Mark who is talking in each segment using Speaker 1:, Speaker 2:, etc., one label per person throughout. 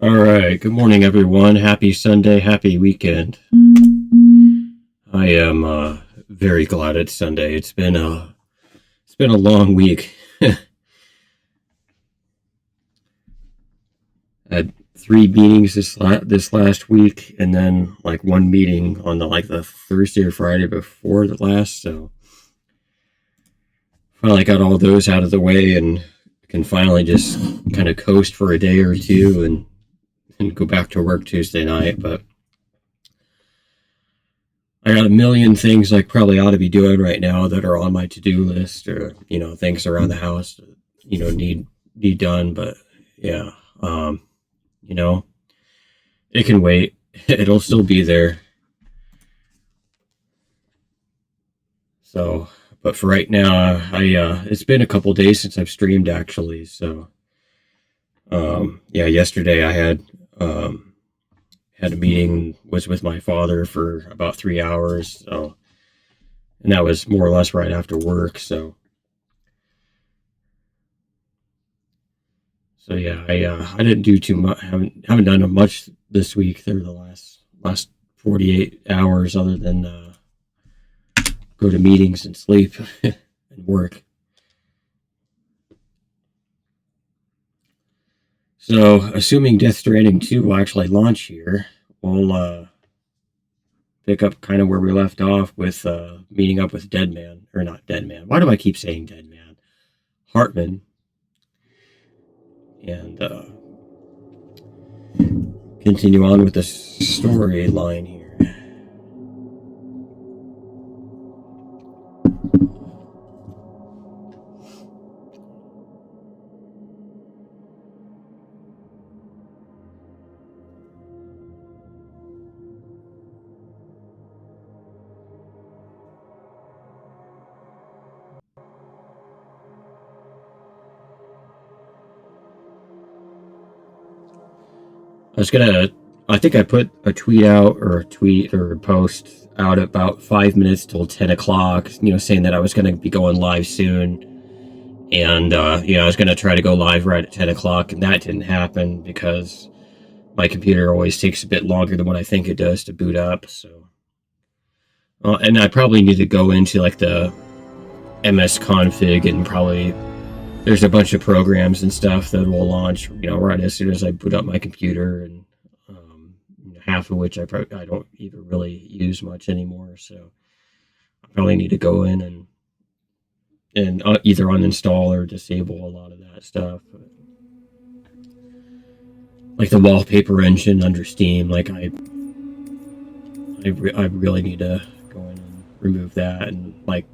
Speaker 1: All right. Good morning, everyone. Happy Sunday. Happy weekend. I am very glad it's Sunday. It's been a long week. I had 3 meetings this last week, and then like one meeting on the Thursday or Friday before the last. So finally got all those out of the way, and can finally just kind of coast for a day or two, and go back to work Tuesday night. But I got a million things I probably ought to be doing right now that are on my to-do list, or things around the house need done. But yeah, you know, it can wait. It'll still be there. So, but for right now, it's been a couple days since I've streamed actually. So, yeah, yesterday I had a meeting, was with my father for about 3 hours. So, and that was more or less right after work. So yeah, I didn't do too much. Haven't done much this week. Through the last 48 hours, other than go to meetings and sleep and work. So, assuming Death Stranding 2 will actually launch here, we'll pick up kind of where we left off with meeting up with Deadman, or not Deadman. Why do I keep saying Deadman? Hartman, and continue on with the storyline here. I think I put a tweet out, or a post out about 5 minutes till 10 o'clock, saying that I was gonna be going live soon. And, I was gonna try to go live right at 10 o'clock, and that didn't happen because my computer always takes a bit longer than what I think it does to boot up. So, and I probably need to go into like the MS config, and probably there's a bunch of programs and stuff that will launch, right as soon as I boot up my computer, and half of which I don't even really use much anymore. So I probably need to go in and either uninstall or disable a lot of that stuff. But, like the wallpaper engine under Steam, like I really need to go in and remove that. And like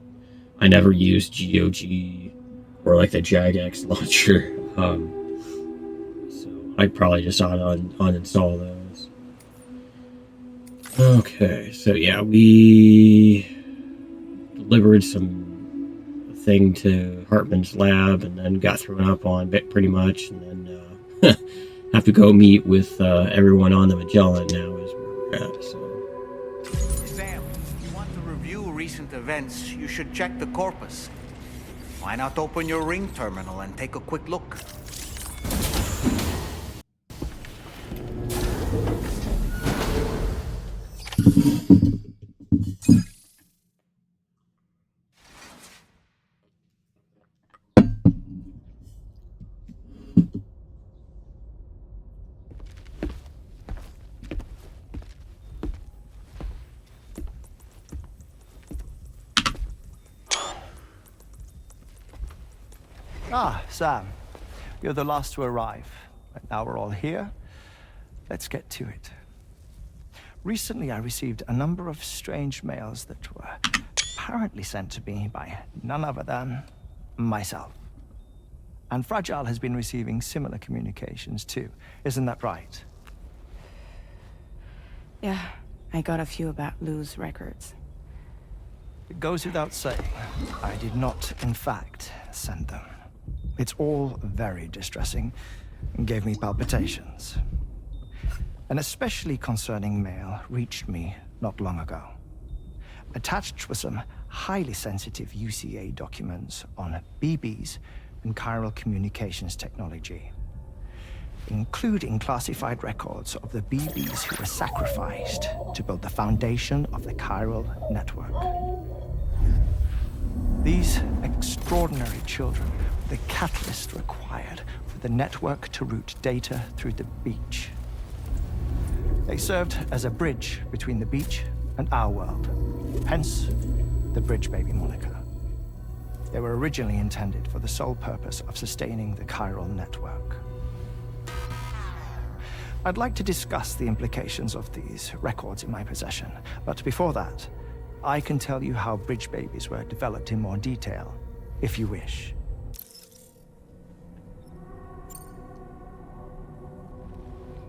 Speaker 1: I never used GOG or like the Jagex launcher, so I'd probably just uninstall those. Okay, so yeah, we delivered some thing to Hartman's lab, and then got thrown up on pretty much, and then have to go meet with everyone on the Magellan now, is where we're at. So,
Speaker 2: Sam, if you want to review recent events, you should check the corpus. Why not open your ring terminal and take a quick look?
Speaker 3: Ah, Sam. You're the last to arrive. But now we're all here. Let's get to it. Recently, I received a number of strange mails that were apparently sent to me by none other than myself. And Fragile has been receiving similar communications too. Isn't that right?
Speaker 4: Yeah, I got a few about Lou's records.
Speaker 3: It goes without saying, I did not, in fact, send them. It's all very distressing and gave me palpitations. An especially concerning mail reached me not long ago. Attached were some highly sensitive UCA documents on BBs and chiral communications technology. including classified records of the BBs who were sacrificed to build the foundation of the chiral network. These extraordinary children were the catalyst required for the network to route data through the beach. They served as a bridge between the beach and our world, hence the Bridge Baby moniker. They were originally intended for the sole purpose of sustaining the chiral network. I'd like to discuss the implications of these records in my possession, but before that, I can tell you how Bridge Babies were developed in more detail, if you wish.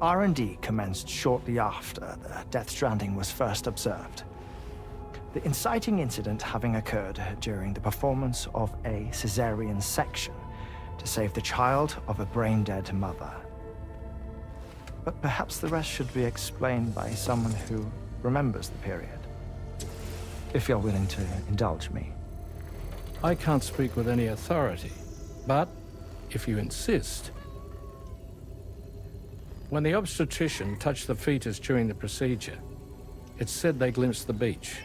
Speaker 3: R&D commenced shortly after the Death Stranding was first observed. The inciting incident having occurred during the performance of a cesarean section to save the child of a brain-dead mother. But perhaps the rest should be explained by someone who remembers the period. If you're willing to indulge me.
Speaker 5: I can't speak with any authority, but if you insist. When the obstetrician touched the fetus during the procedure, it's said they glimpsed the beach.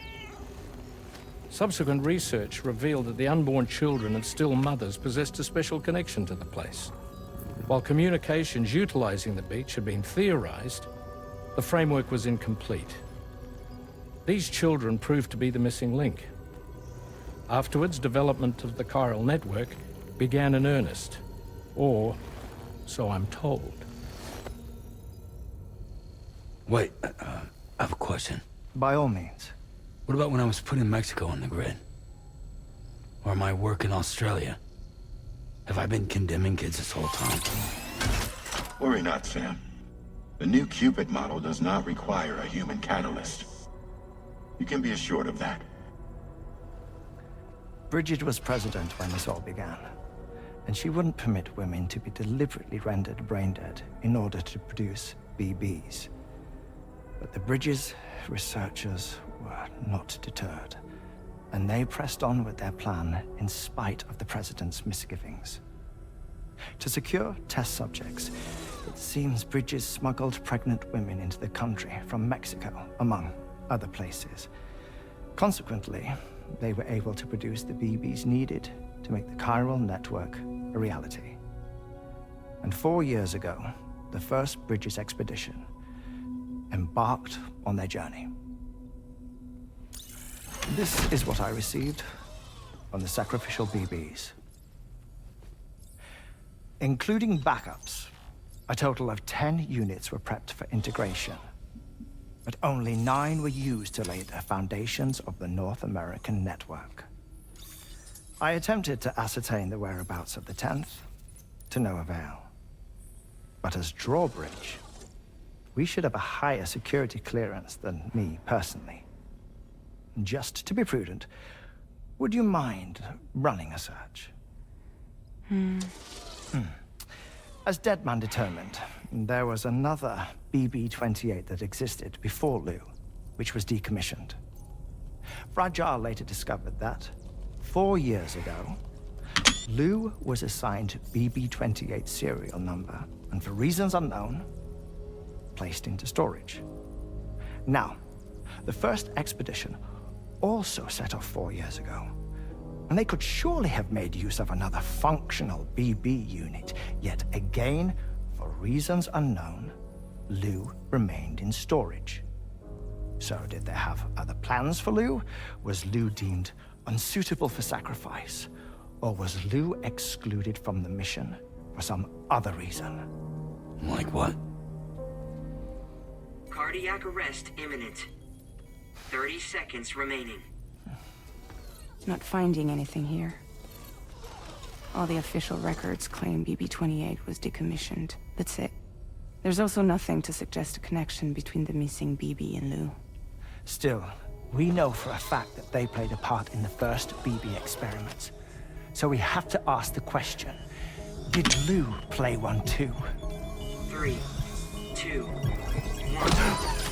Speaker 5: Subsequent research revealed that the unborn children and still mothers possessed a special connection to the place. While communications utilizing the beach had been theorized, the framework was incomplete. These children proved to be the missing link. Afterwards, development of the chiral network began in earnest, or so I'm told.
Speaker 6: Wait, I have a question.
Speaker 3: By all means.
Speaker 6: What about when I was put in Mexico on the grid? Or my work in Australia? Have I been condemning kids this whole time?
Speaker 7: Worry not, Sam. The new Cupid model does not require a human catalyst. You can be assured of that.
Speaker 3: Bridget was president when this all began, and she wouldn't permit women to be deliberately rendered brain-dead in order to produce BBs. But the Bridges researchers were not deterred, and they pressed on with their plan in spite of the president's misgivings. To secure test subjects, it seems Bridges smuggled pregnant women into the country from Mexico, among other places. Consequently, they were able to produce the BBs needed to make the chiral network a reality. And 4 years ago, the first Bridges expedition embarked on their journey. This is what I received from the sacrificial BBs. Including backups, a total of 10 units were prepped for integration, but only 9 were used to lay the foundations of the North American network. I attempted to ascertain the whereabouts of the 10th, to no avail. But as drawbridge, we should have a higher security clearance than me personally. Just to be prudent, would you mind running a search? As Deadman determined, there was another BB-28 that existed before Lou, which was decommissioned. Fragile later discovered that, 4 years ago, Lou was assigned BB-28 serial number, and for reasons unknown, placed into storage. Now, the first expedition also set off 4 years ago, and they could surely have made use of another functional BB unit, yet again, for reasons unknown, Lou remained in storage. So did they have other plans for Lou? Was Lou deemed unsuitable for sacrifice? Or was Lou excluded from the mission for some other reason?
Speaker 6: Like what?
Speaker 8: Cardiac arrest imminent. 30 seconds remaining.
Speaker 4: Not finding anything here. All the official records claim BB-28 was decommissioned. That's it. There's also nothing to suggest a connection between the missing BB and Lou.
Speaker 3: Still, we know for a fact that they played a part in the first BB experiments. So we have to ask the question, did Lou play one too?
Speaker 8: 3, 2, 1.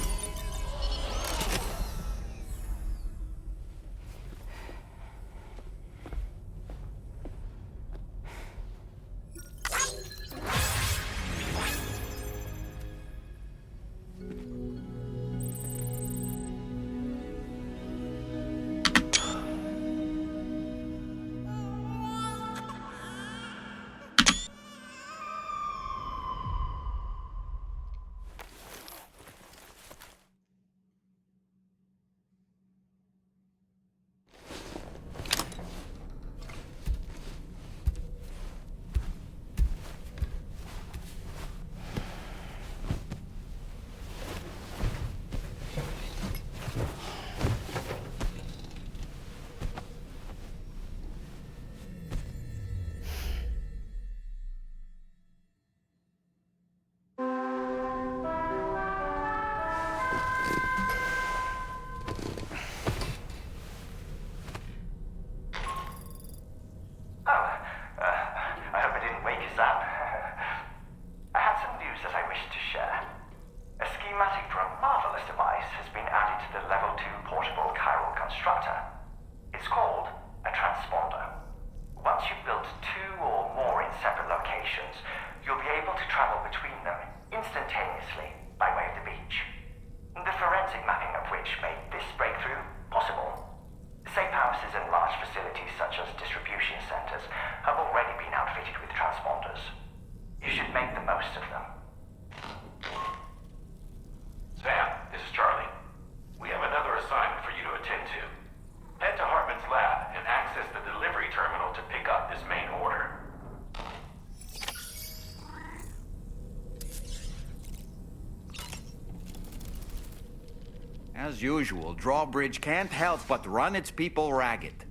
Speaker 2: As usual, Drawbridge can't help but run its people ragged.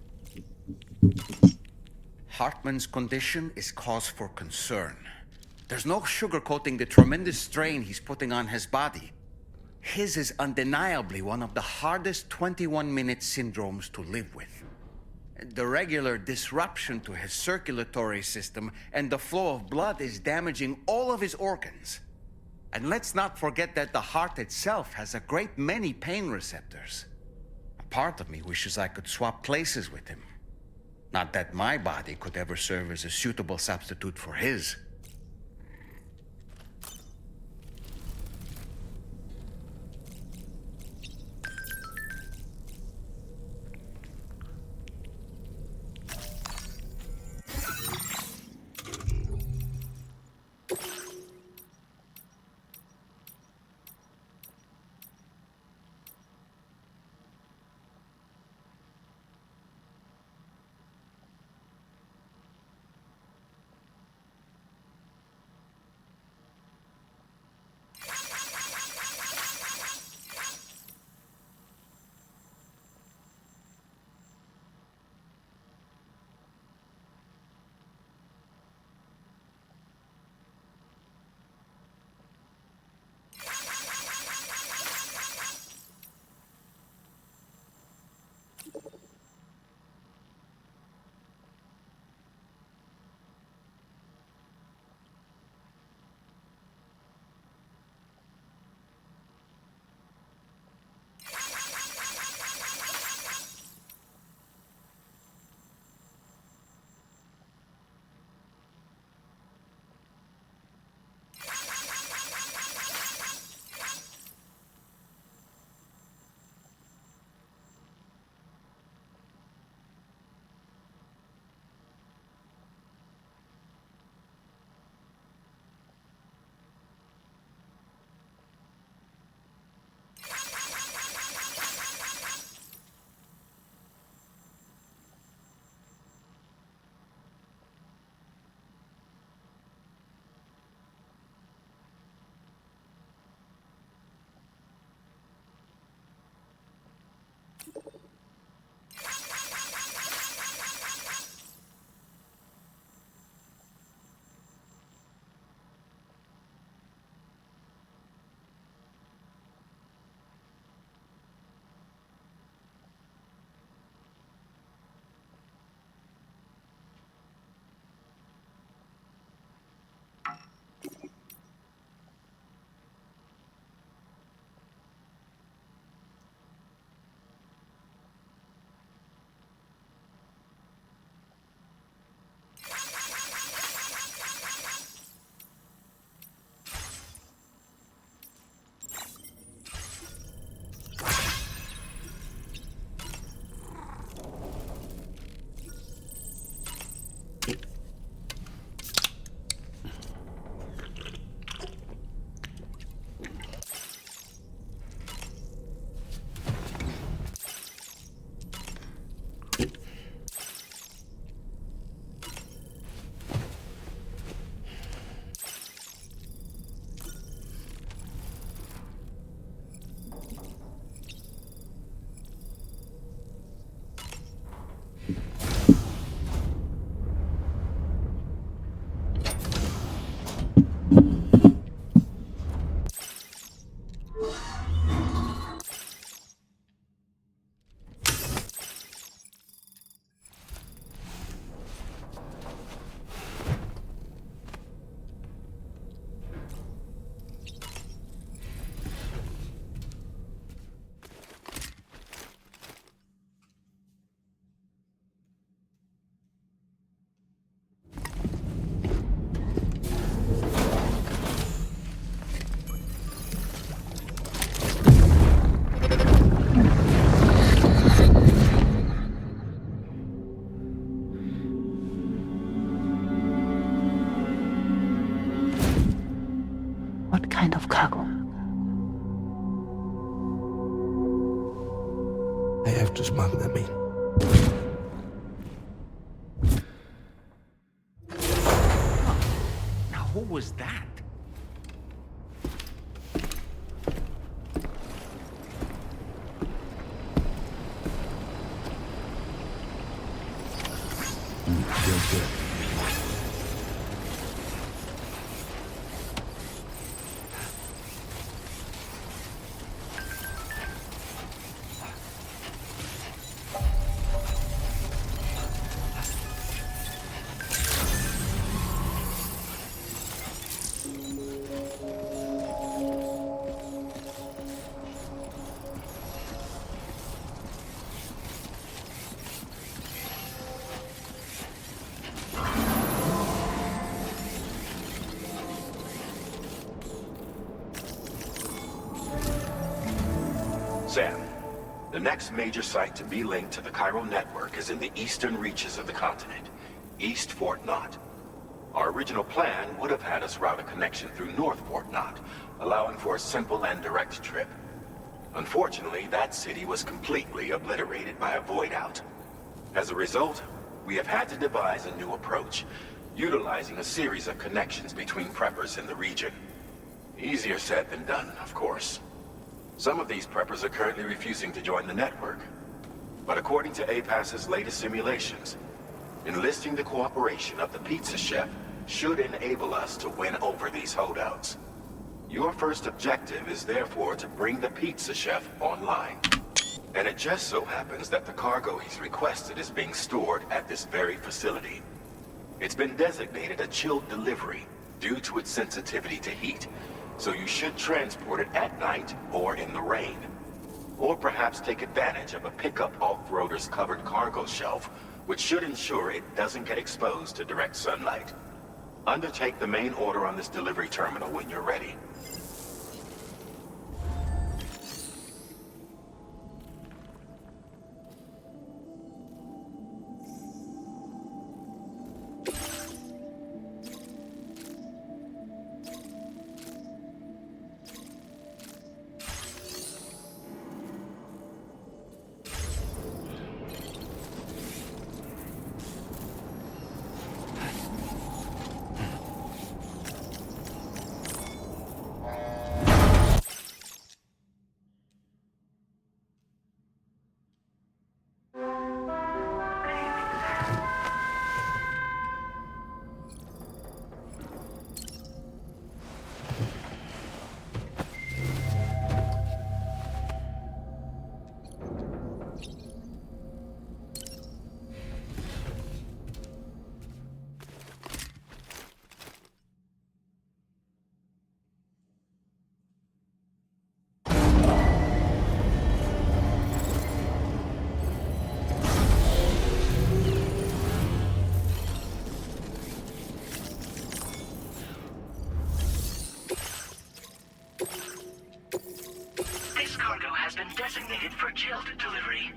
Speaker 2: Hartman's condition is cause for concern. There's no sugarcoating the tremendous strain he's putting on his body. His is undeniably one of the hardest 21-minute syndromes to live with. The regular disruption to his circulatory system and the flow of blood is damaging all of his organs. And let's not forget that the heart itself has a great many pain receptors. A part of me wishes I could swap places with him. Not that my body could ever serve as a suitable substitute for his.
Speaker 9: What kind of cargo?
Speaker 10: I have to smuggle them in.
Speaker 2: Now who was that?
Speaker 6: Feels good.
Speaker 7: Sam, the next major site to be linked to the chiral network is in the eastern reaches of the continent, East Fort Knott. Our original plan would have had us route a connection through North Fort Knott, allowing for a simple and direct trip. Unfortunately, that city was completely obliterated by a void-out. As a result, we have had to devise a new approach, utilizing a series of connections between preppers in the region. Easier said than done, of course. Some of these preppers are currently refusing to join the network. But according to APAS's latest simulations, enlisting the cooperation of the pizza chef should enable us to win over these holdouts. Your first objective is therefore to bring the pizza chef online. And it just so happens that the cargo he's requested is being stored at this very facility. It's been designated a chilled delivery due to its sensitivity to heat, so you should transport it at night or in the rain. Or perhaps take advantage of a pickup off-roader's covered cargo shelf, which should ensure it doesn't get exposed to direct sunlight. Undertake the main order on this delivery terminal when you're ready.
Speaker 8: This cargo has been designated for chilled delivery.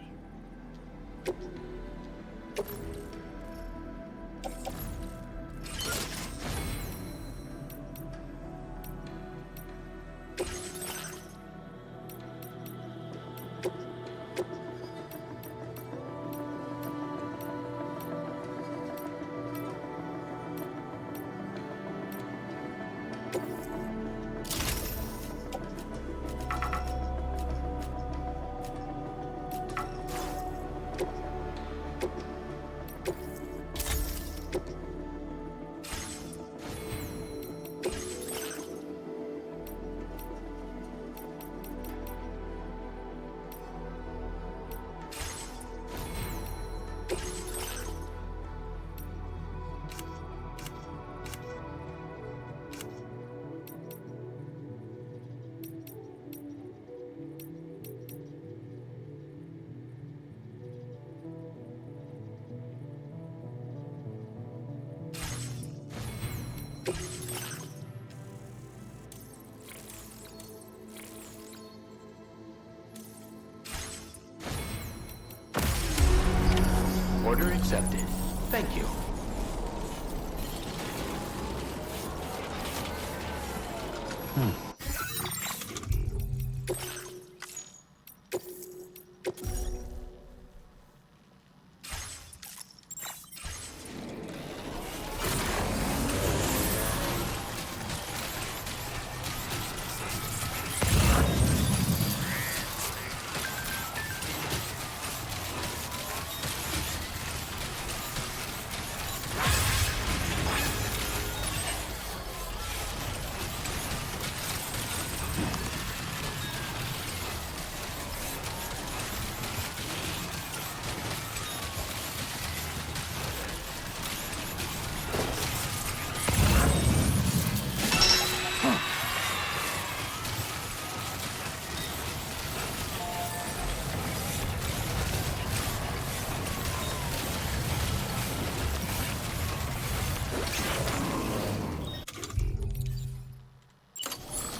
Speaker 9: Order accepted. Thank you.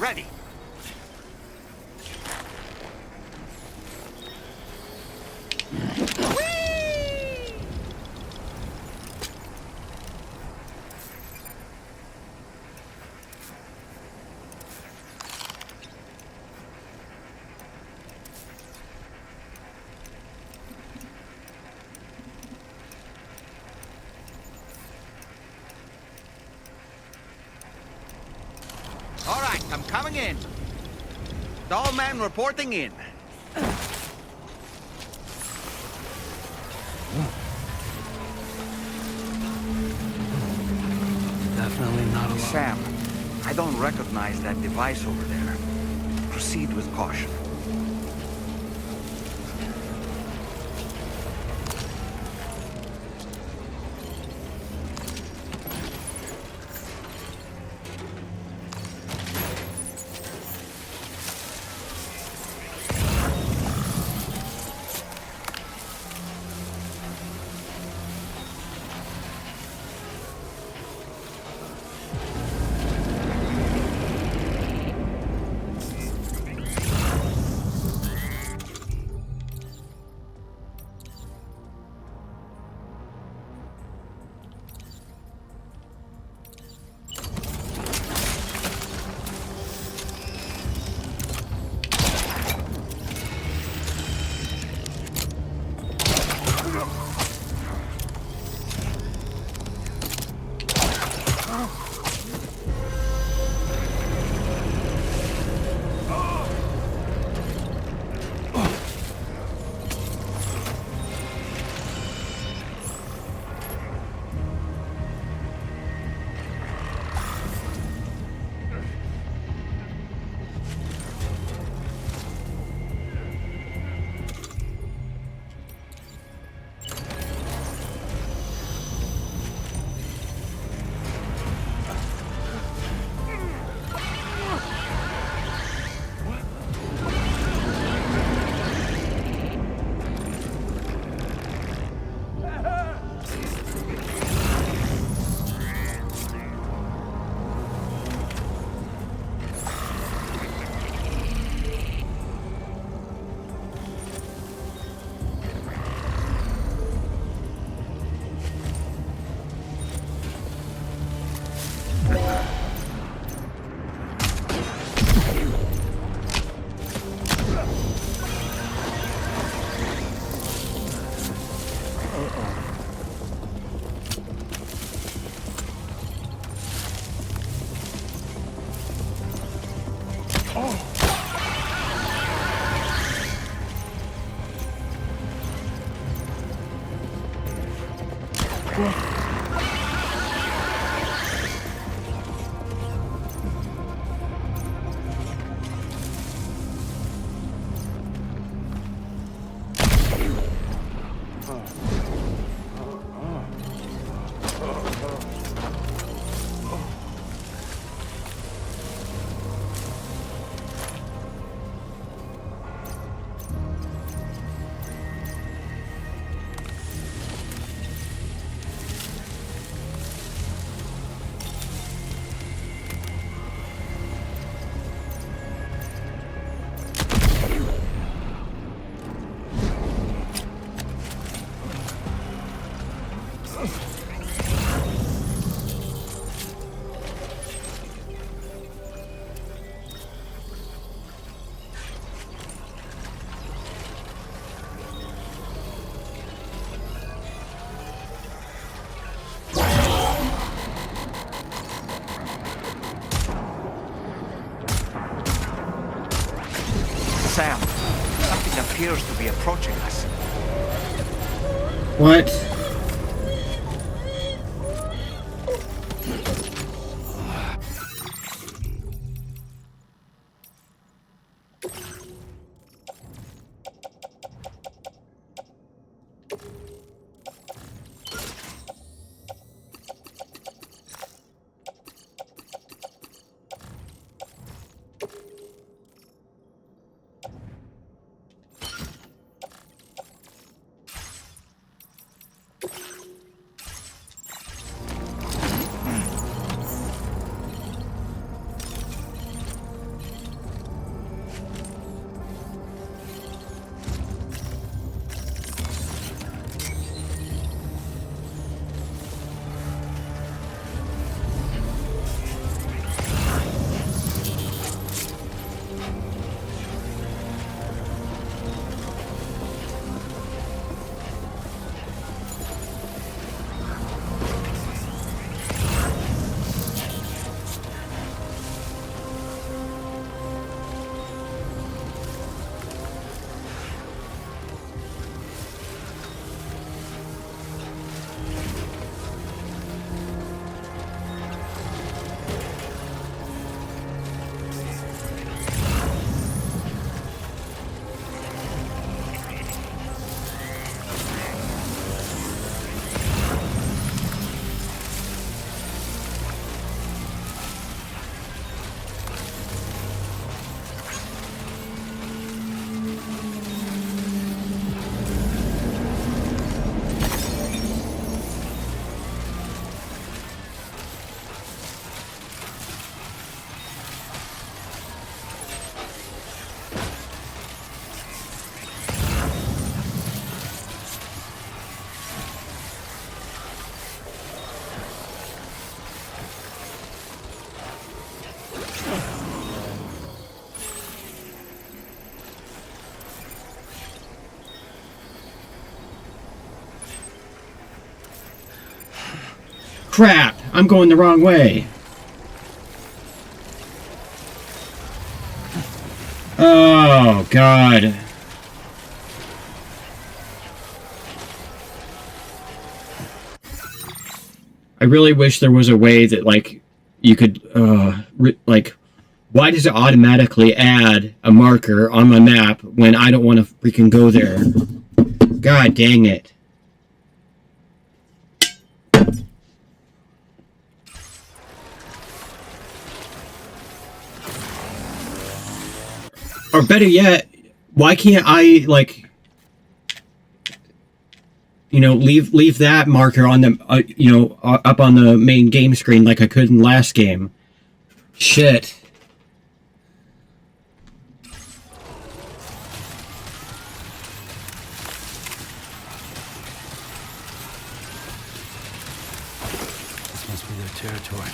Speaker 2: Ready. All right, I'm coming in. Doll man reporting in.
Speaker 6: Definitely not alone.
Speaker 2: Sam, I don't recognize that device over there. Proceed with caution. Sam, something appears to be approaching us.
Speaker 1: What? Crap! I'm going the wrong way. Oh, God. I really wish there was a way that, like, you could, like, why does it automatically add a marker on my map when I don't want to freaking go there? God dang it. Or better yet, why can't I, like, you know, leave that marker on the, you know, up on the main game screen like I could in last game? Shit.
Speaker 6: This must be their territory.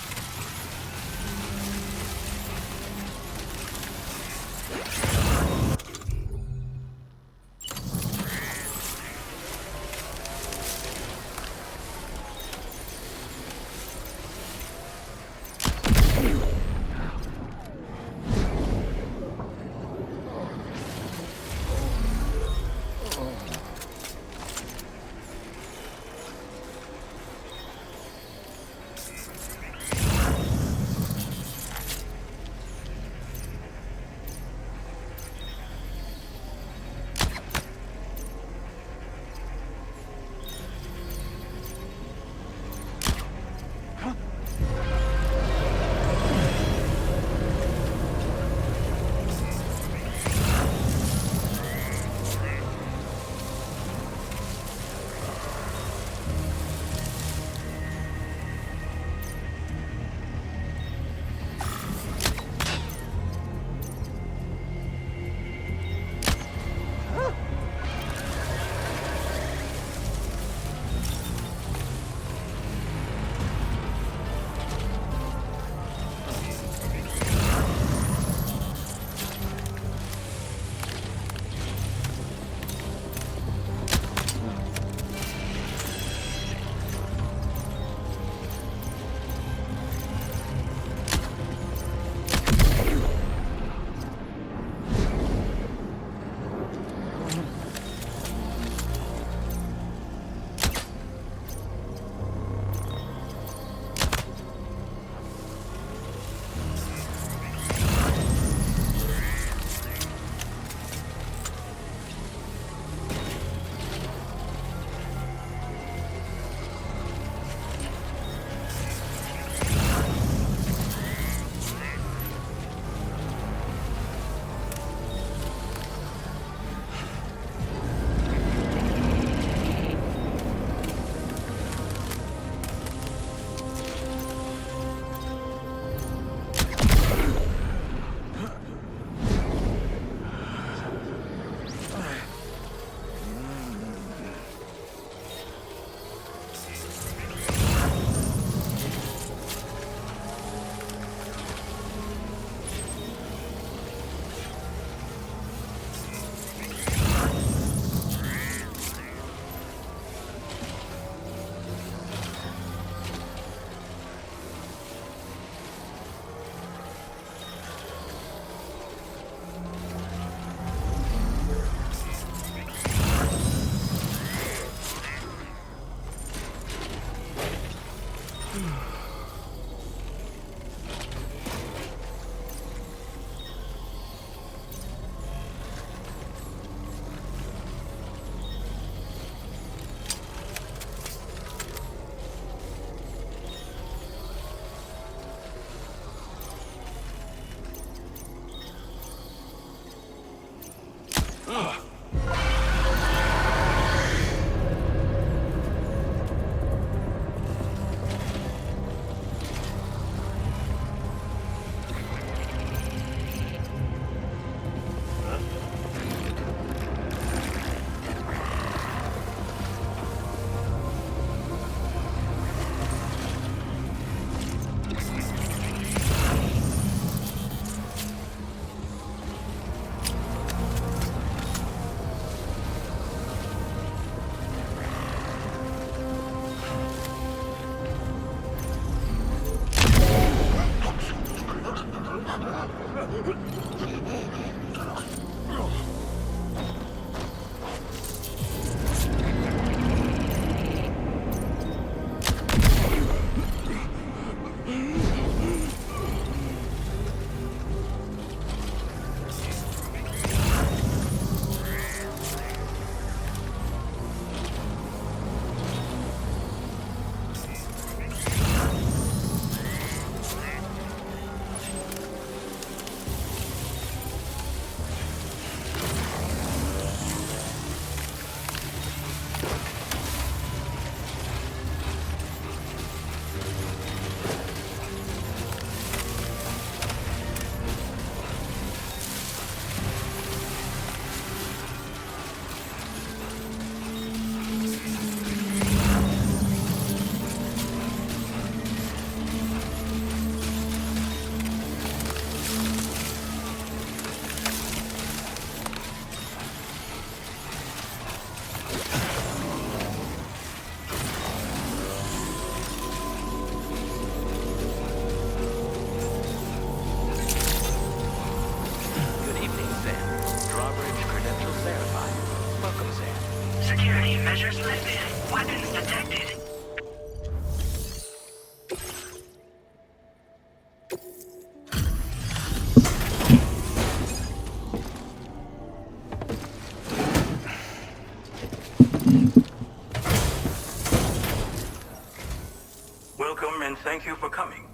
Speaker 11: Welcome and thank you for coming.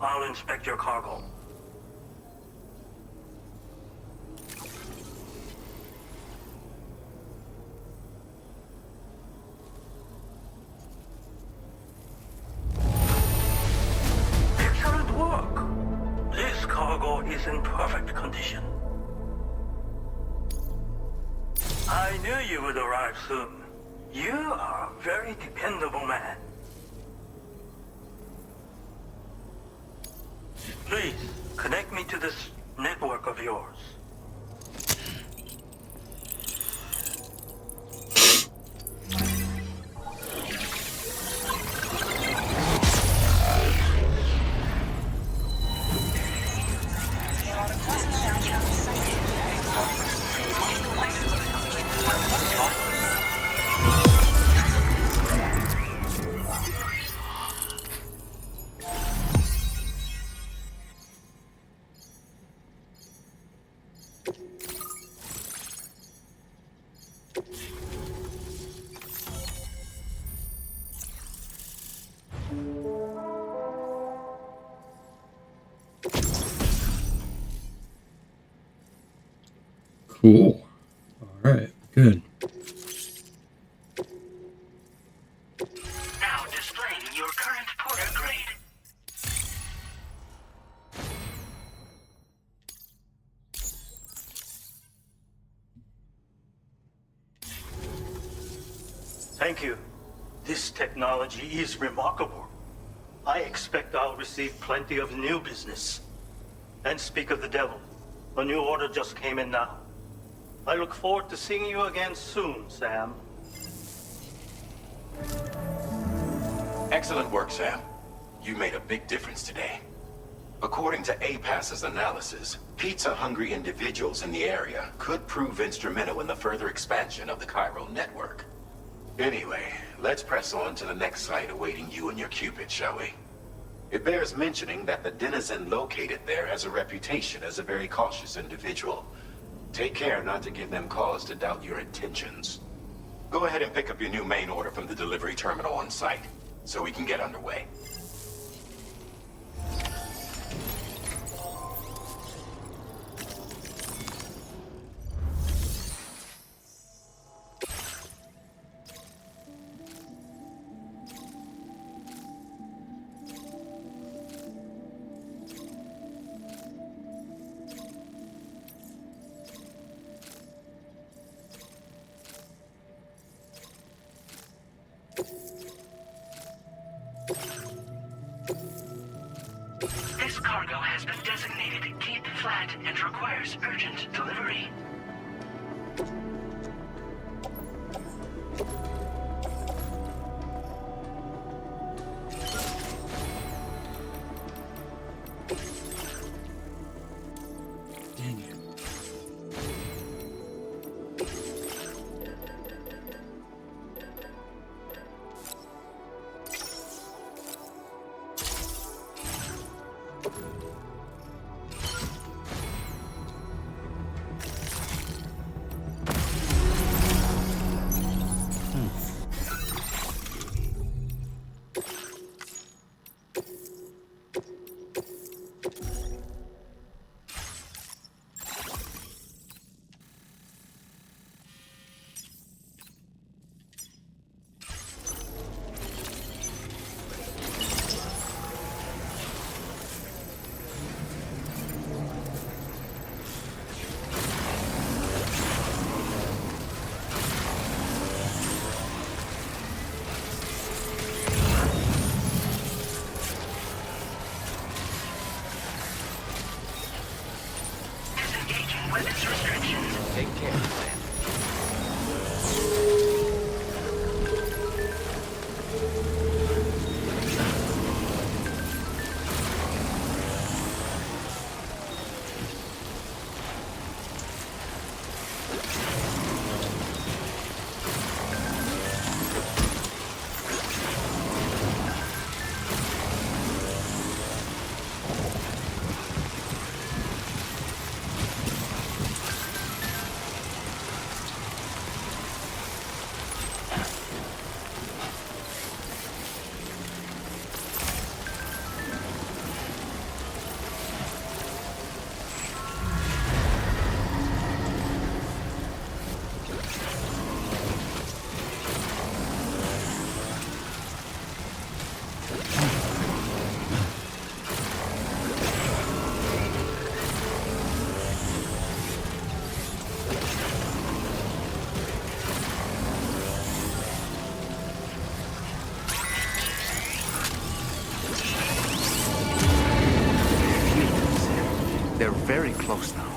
Speaker 11: I'll inspect your cargo. Excellent work. This cargo is in perfect condition. I knew you would arrive soon. You are a very dependable man. Please, connect me to this network of yours.
Speaker 1: Cool. Alright, good.
Speaker 8: Now displaying your current porter grade.
Speaker 11: Thank you. This technology is remarkable. I expect I'll receive plenty of new business. And speak of the devil, a new order just came in now. I look forward to seeing you again soon, Sam.
Speaker 7: Excellent work, Sam. You made a big difference today. According to APAS's analysis, pizza-hungry individuals in the area could prove instrumental in the further expansion of the Cairo network. Anyway, let's press on to the next site awaiting you and your Cupid, shall we? It bears mentioning that the denizen located there has a reputation as a very cautious individual. Take care not to give them cause to doubt your intentions. Go ahead and pick up your new main order from the delivery terminal on site, so we can get underway.
Speaker 8: This cargo has been designated Keep Flat and requires urgent delivery.
Speaker 1: Dang it.
Speaker 8: Disengaging weapons restrictions.
Speaker 9: Take care, Sam.
Speaker 2: very close now.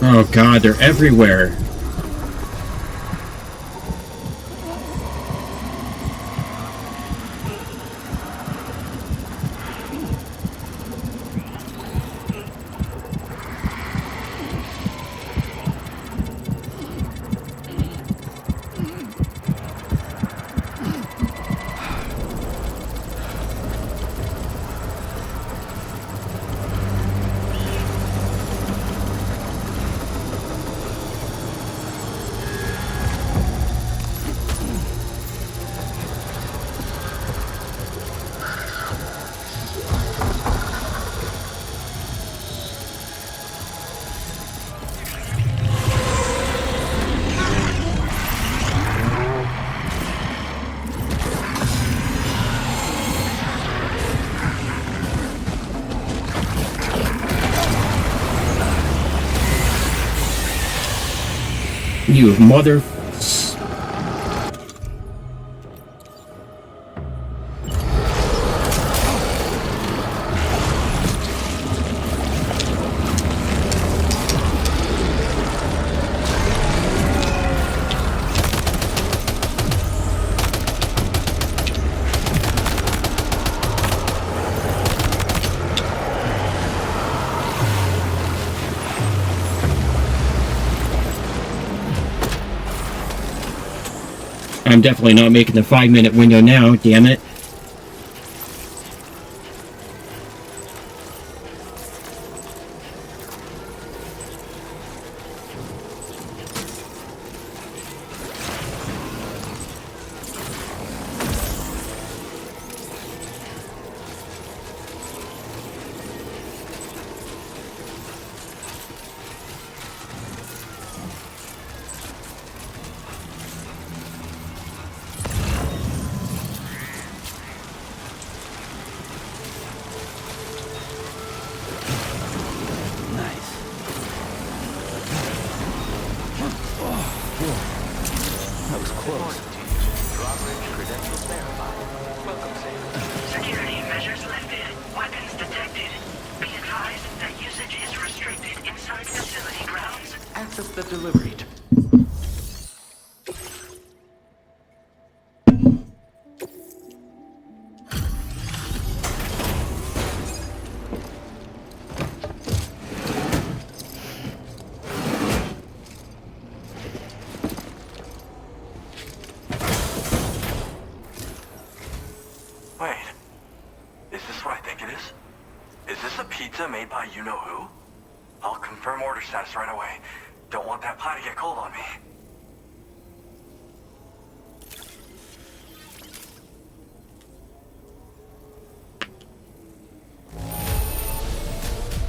Speaker 1: Oh god, they're everywhere. You mother... I'm definitely not making the 5-minute window now, damn it.
Speaker 8: Security measures lifted. Weapons detected. Be advised that usage is restricted inside facility grounds.
Speaker 9: Access the delivery.
Speaker 12: Wait, is this what I think it is? Is this a pizza made by you-know-who? I'll confirm order status right away. Don't want that pie to get cold on me.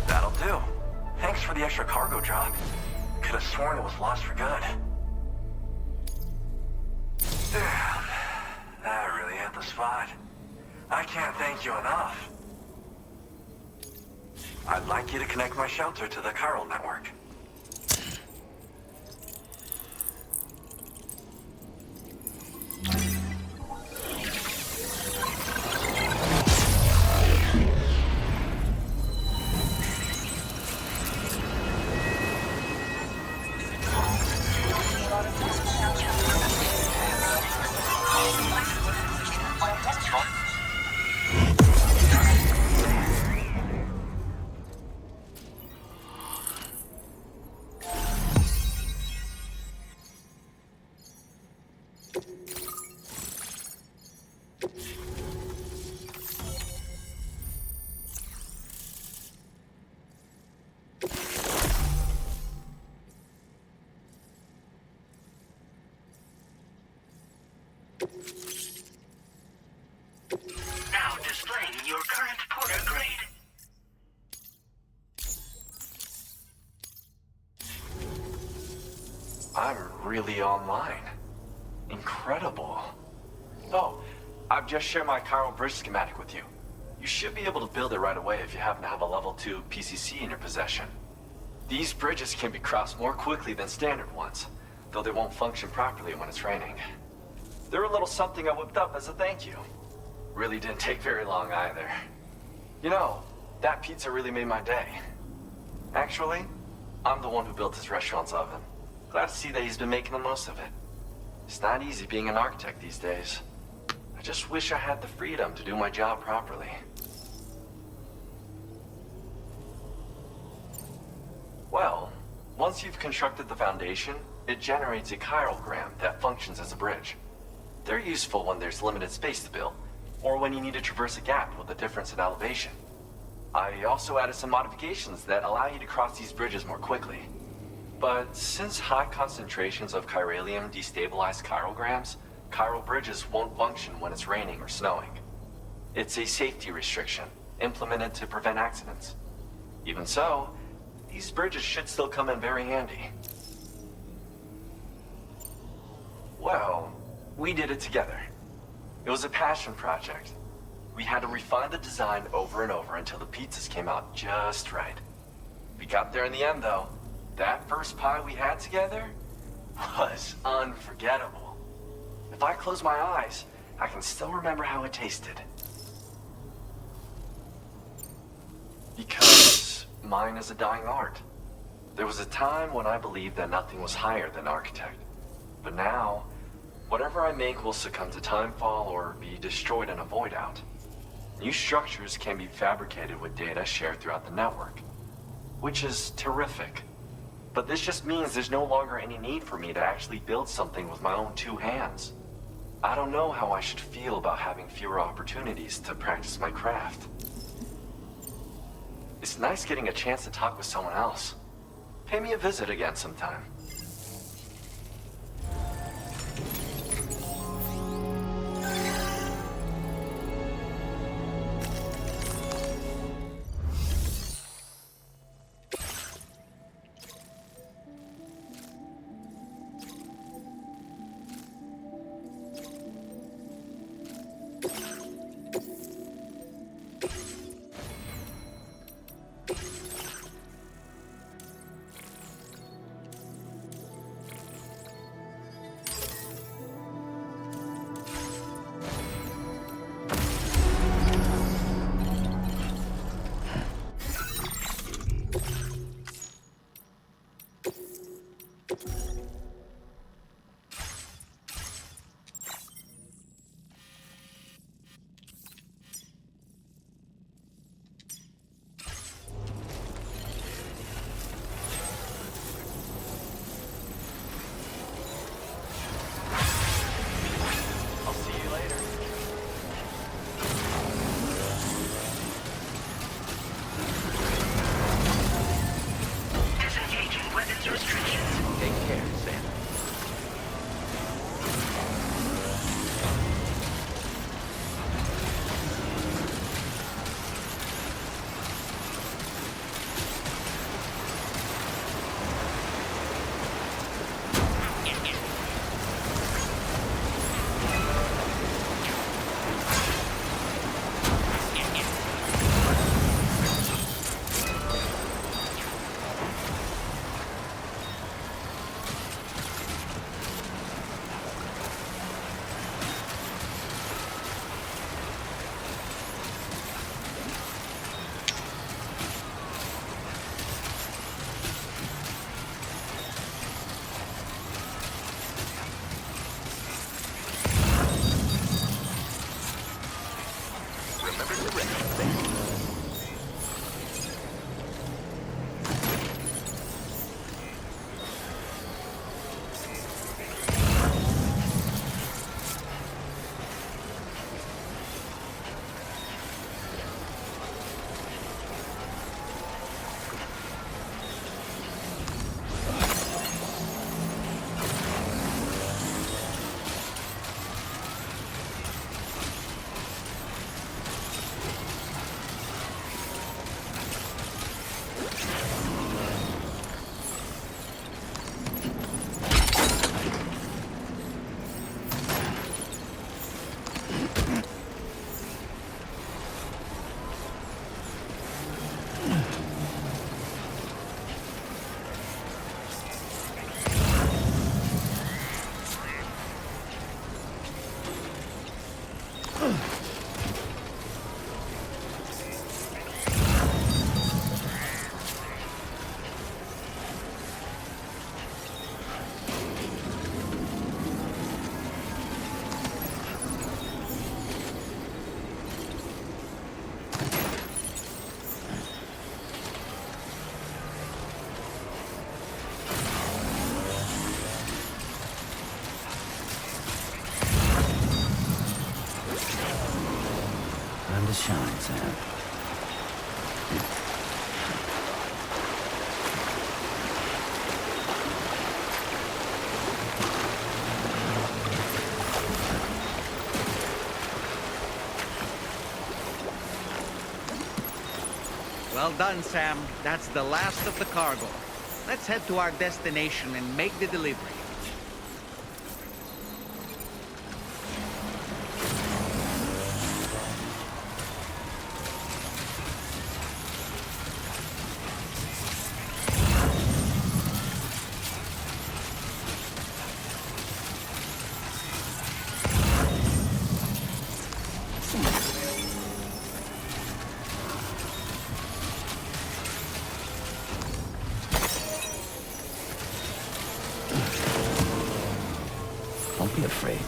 Speaker 12: That'll do. Thanks for the extra cargo drop. Could have sworn it was lost for good. Damn, that really hit the spot. I can't thank you enough. I'd like you to connect my shelter to the chiral network.
Speaker 8: Now displaying your current porter grade.
Speaker 12: I'm really online. Incredible. Oh, I've just shared my chiral bridge schematic with you. You should be able to build it right away if you happen to have a level 2 PCC in your possession. These bridges can be crossed more quickly than standard ones, though they won't function properly when it's raining. They're a little something I whipped up as a thank you. Really didn't take very long either. You know, that pizza really made my day. Actually, I'm the one who built his restaurant's oven. Glad to see that he's been making the most of it. It's not easy being an architect these days. I just wish I had the freedom to do my job properly. Well, once you've constructed the foundation, it generates a chiralgram that functions as a bridge. They're useful when there's limited space to build, or when you need to traverse a gap with a difference in elevation. I also added some modifications that allow you to cross these bridges more quickly. But since high concentrations of chiralium destabilize chiralgrams, chiral bridges won't function when it's raining or snowing. It's a safety restriction, implemented to prevent accidents. Even so, these bridges should still come in very handy. Well, we did it together. It was a passion project. We had to refine the design over and over until the pizzas came out just right. We got there in the end, though. That first pie we had together was unforgettable. If I close my eyes, I can still remember how it tasted. Because mine is a dying art. There was a time when I believed that nothing was higher than architect. But now, whatever I make will succumb to timefall or be destroyed in a void out. New structures can be fabricated with data shared throughout the network, which is terrific. But this just means there's no longer any need for me to actually build something with my own two hands. I don't know how I should feel about having fewer opportunities to practice my craft. It's nice getting a chance to talk with someone else. Pay me a visit again sometime.
Speaker 6: to shine, Sam.
Speaker 2: Well done, Sam. That's the last of the cargo. Let's head to our destination and make the delivery.
Speaker 6: Don't be afraid.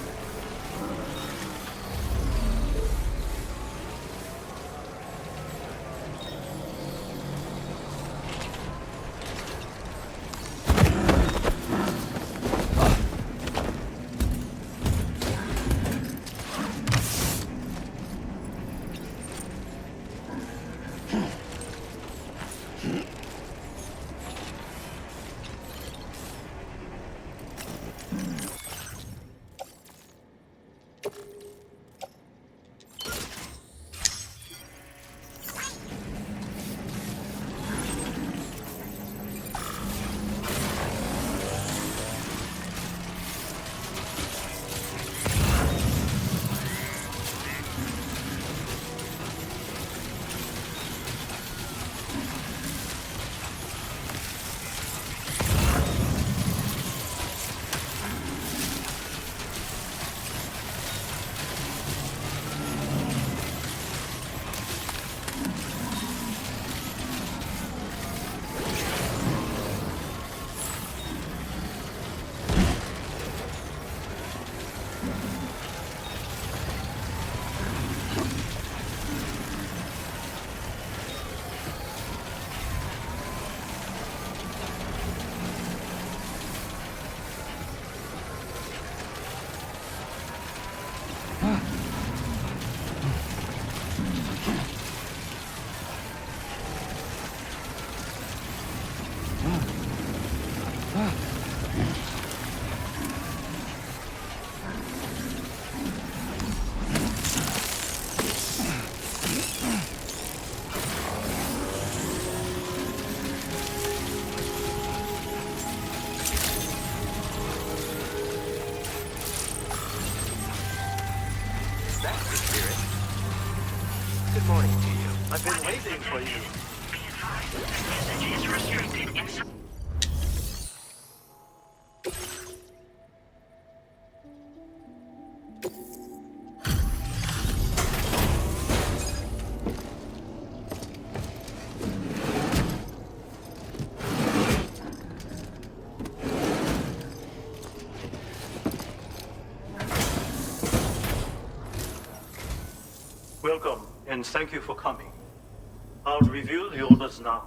Speaker 11: Good morning to you. I've been waiting for you.
Speaker 8: Be advised that usage is restricted inside.
Speaker 11: Welcome, and thank you for coming. I'll review the orders now.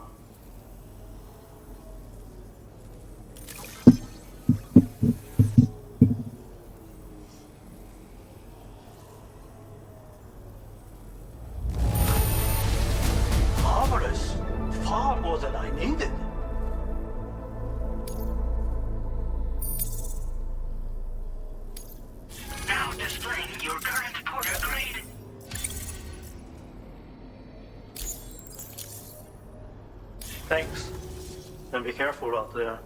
Speaker 11: Marvelous. Far more than I needed.
Speaker 8: Now displaying your current porter grade.
Speaker 11: Thanks. And be careful out there.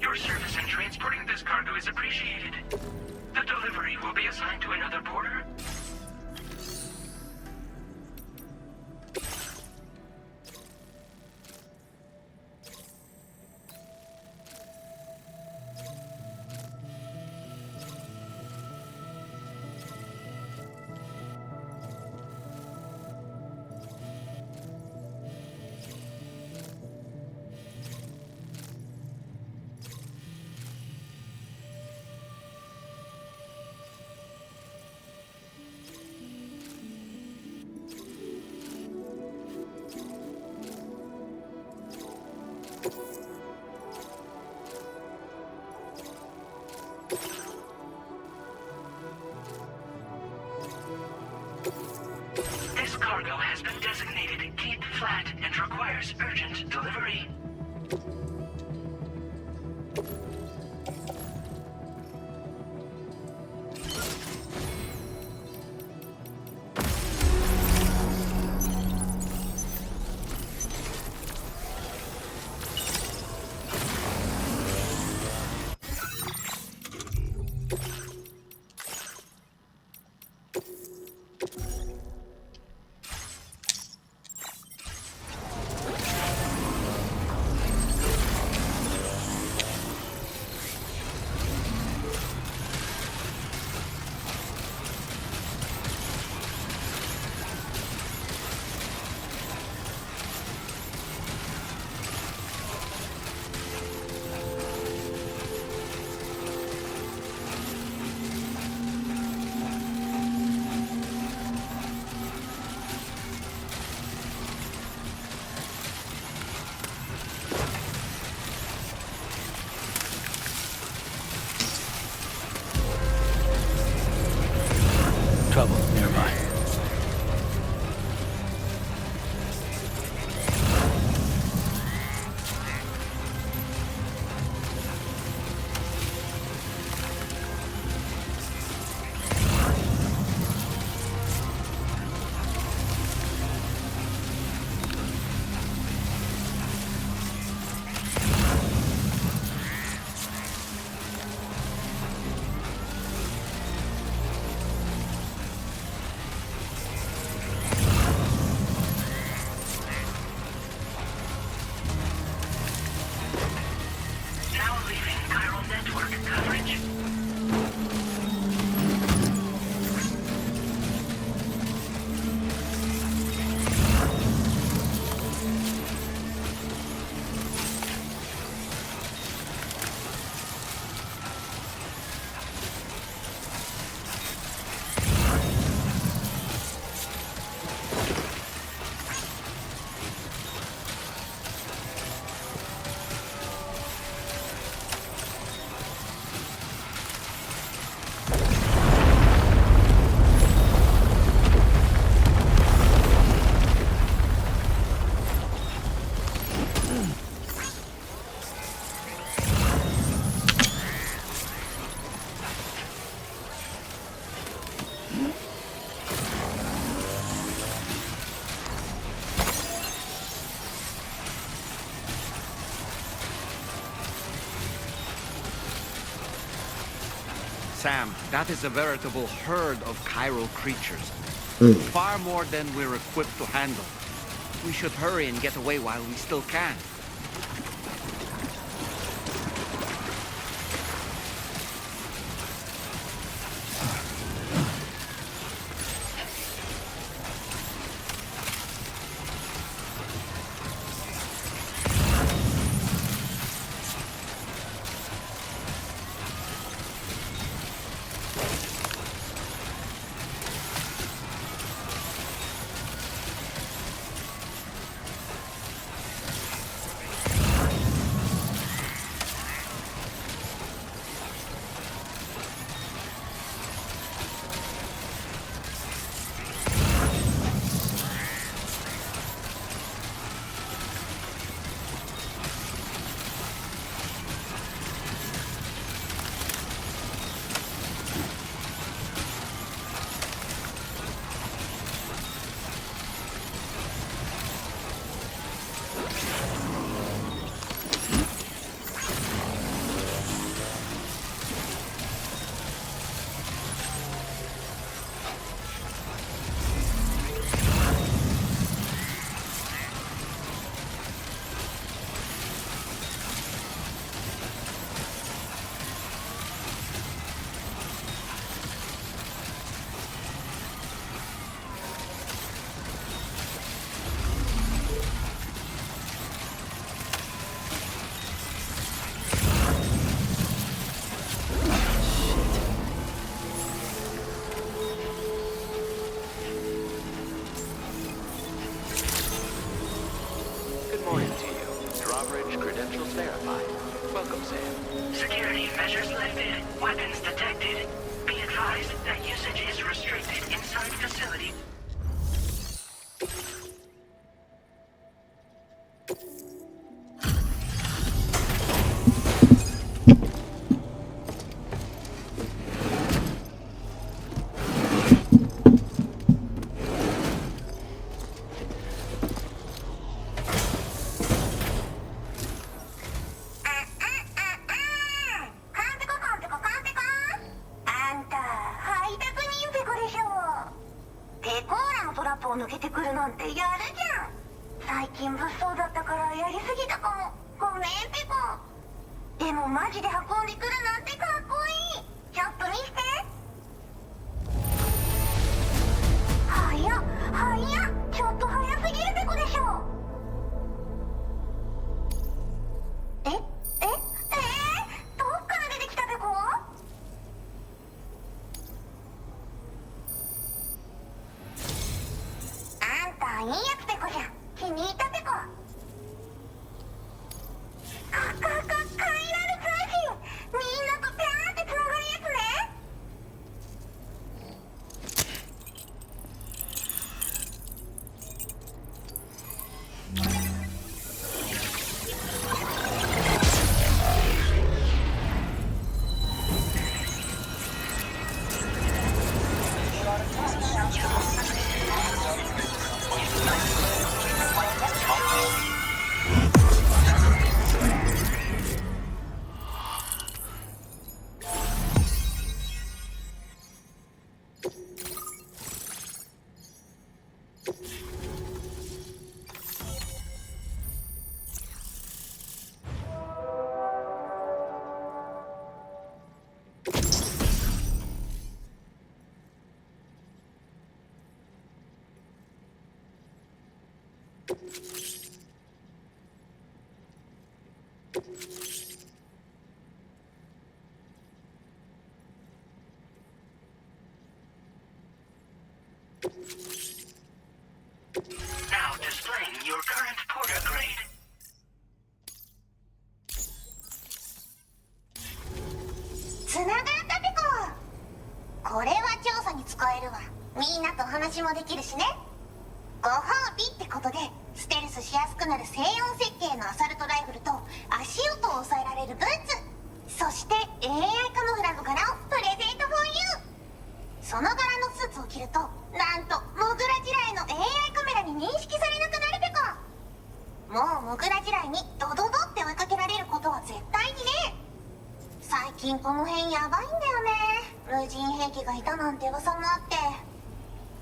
Speaker 8: Your service in transporting this cargo is appreciated. The delivery will be assigned to another porter. This cargo has been designated Cape Flat and requires urgent delivery.
Speaker 6: Trouble nearby.
Speaker 8: Now leaving chiral network coverage.
Speaker 2: Sam, that is a veritable herd of chiral creatures. Far more than we're equipped to handle. We should hurry and get away while we still can.
Speaker 9: credentials verified. Welcome, Sam.
Speaker 8: Security measures lifted. Weapons detected. Be advised that usage is restricted inside facility. Now displaying your current porter grade.
Speaker 13: つながったペコ。これは調査に使えるわ。みんなと話もできるしね。ご褒美ってことでステルスしやすくなる静音設計のアサルトライフルと足音を抑えられるブーツ、そして AI カモフラの柄をプレゼント for you。 その柄のスーツを着るとなんとモグラ地雷の AI カメラに認識されなくなるペコ。もうモグラ地雷にドドドって追いかけられることは絶対にね。最近この辺ヤバいんだよね。無人兵器がいたなんて噂もあって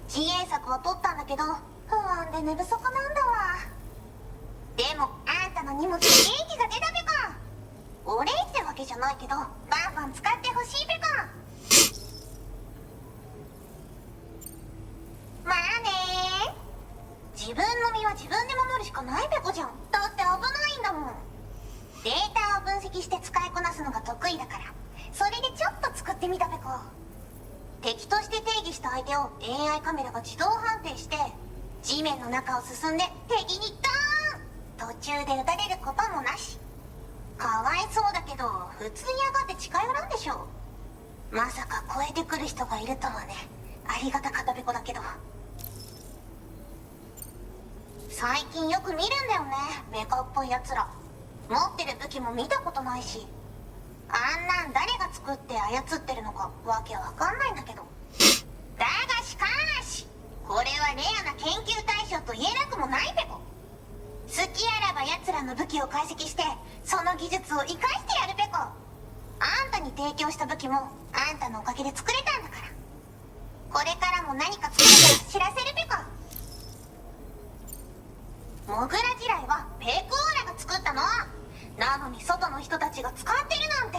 Speaker 13: 自衛策は取ったんだけど不安で寝不足なんだわ。でもあんたの荷物に元気が出たペコ。お礼ってわけじゃないけどバンバン使ってほしいペコ。まあねー。自分の身は自分で守るしかないペコじゃん。だって危ないんだもん。データを分析して使いこなすのが得意だからそれでちょっと作ってみたペコ。敵として定義した相手を AI カメラが自動判定して地面の中を進んで敵にドーン。途中で撃たれることもなし。かわいそうだけど普通に上がって近寄らんでしょ。まさか超えてくる人がいるとはね。ありがたかったペコだけど。最近よく見るんだよねメカっぽいやつら。持ってる武器も見たことないしあんなん誰が作って操ってるのかわけわかんないんだけど。だがしかしこれはレアな研究対象と言えなくもないペコ。好きあらば奴らの武器を解析してその技術を生かしてやるペコ。あんたに提供した武器もあんたのおかげで作れたんだから。これからも何か作れたら知らせるペコ。モグラ地雷はペコーラが作ったの。なのに外の人たちが使ってるなんて。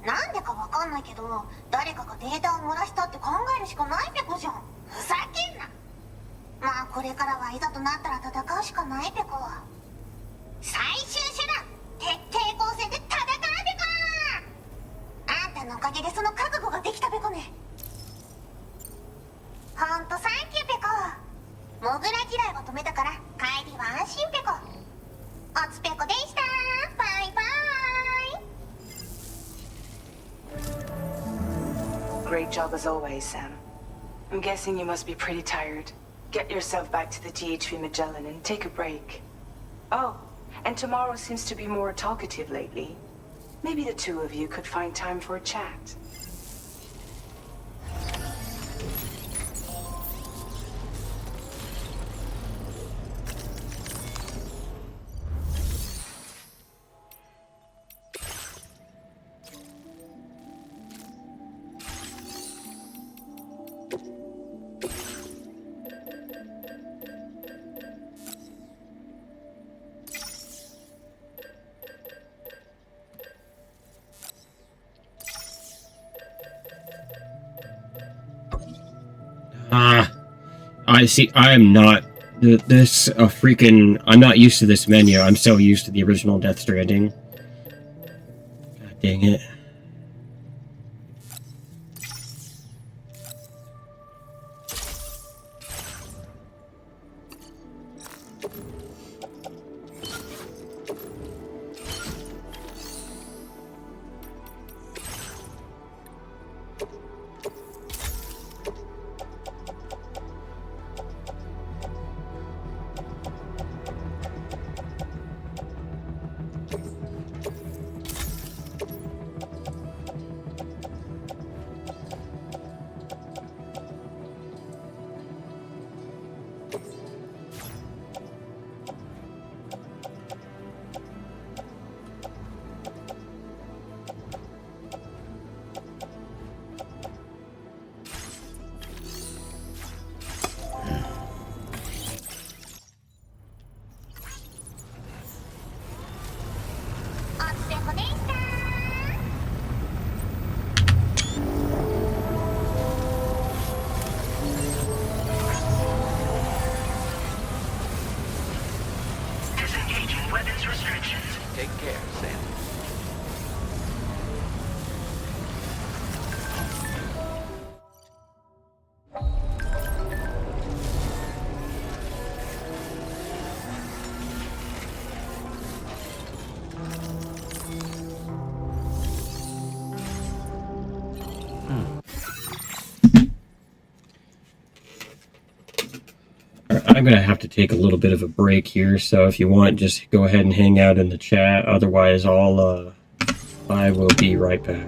Speaker 13: なんでかわかんないけど誰かがデータを漏らしたって考えるしかないペコじゃん。ふざけんな。まあこれからはいざとなったら戦うしかないペコ。最終手段徹底抗戦で戦うペコ。あんたのおかげでその覚悟ができたペコね。ほんとサンキューペコ。モグラ地雷を止めたから帰りは安心ペコ。おつペコでした。
Speaker 4: Great job as always, Sam. I'm guessing you must be pretty tired. Get yourself back to the THV Magellan and take a break. Oh, and tomorrow seems to be more talkative lately. Maybe the two of you could find time for a chat.
Speaker 1: I see. I am not this a freaking. I'm not used to this menu. I'm so used to the original Death Stranding. God dang it.
Speaker 8: Disengaging weapons restrictions.
Speaker 9: Take care, Sam.
Speaker 1: I'm gonna have to take a little bit of a break here, so if you want, just go ahead and hang out in the chat. Otherwise, I will be right back.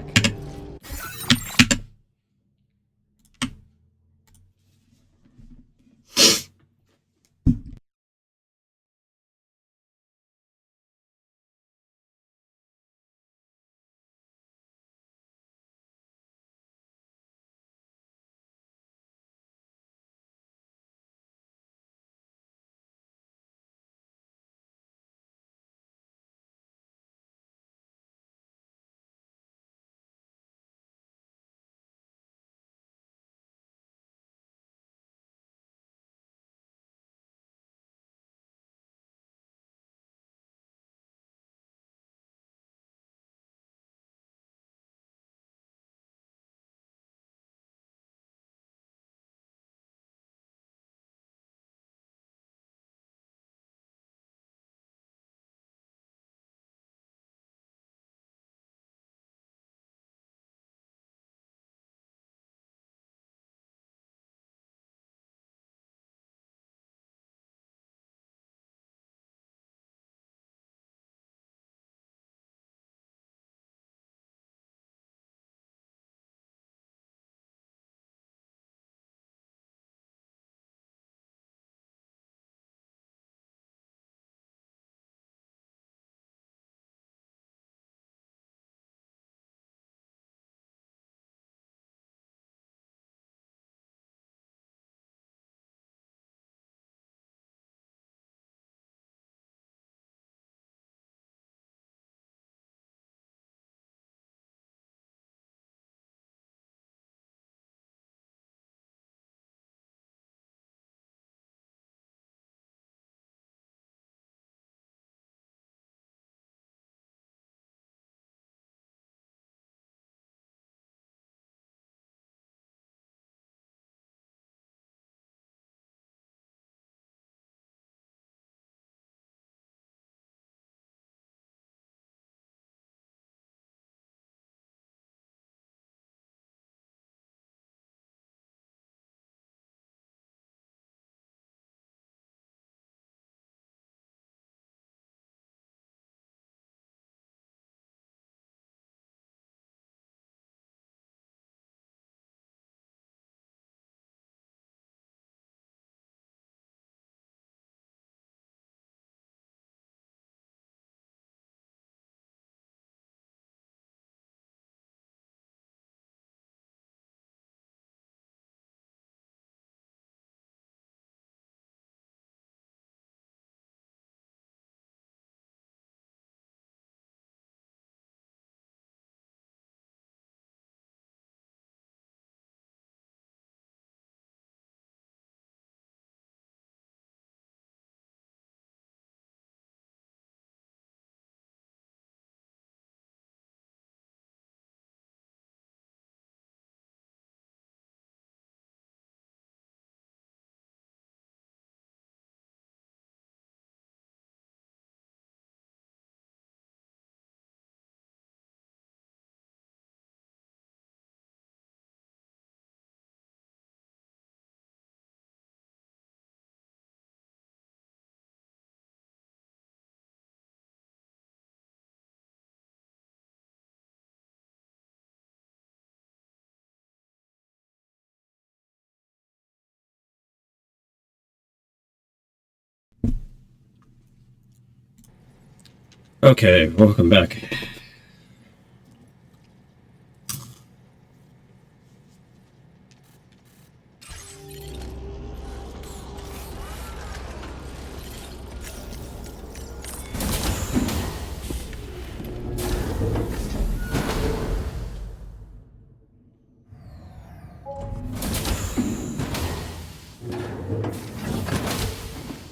Speaker 1: Okay, welcome back.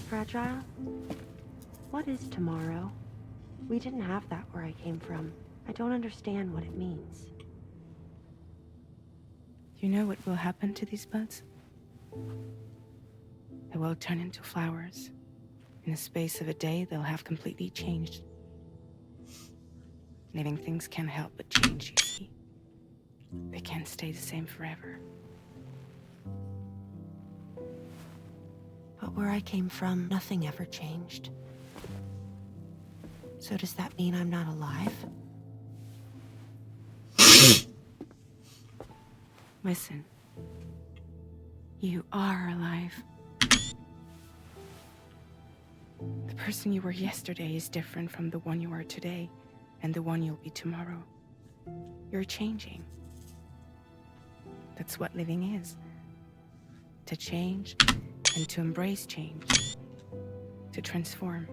Speaker 14: Fragile? What is tomorrow? We didn't have that where I came from. I don't understand what it means.
Speaker 4: You know what will happen to these buds? They will turn into flowers. In the space of a day, they'll have completely changed. Living things can't help but change, you see. They can't stay the same forever.
Speaker 14: But where I came from, nothing ever changed. So does that mean I'm not alive?
Speaker 4: Listen. You are alive. The person you were yesterday is different from the one you are today, and the one you'll be tomorrow. You're changing. That's what living is. To change, and to embrace change. To transform.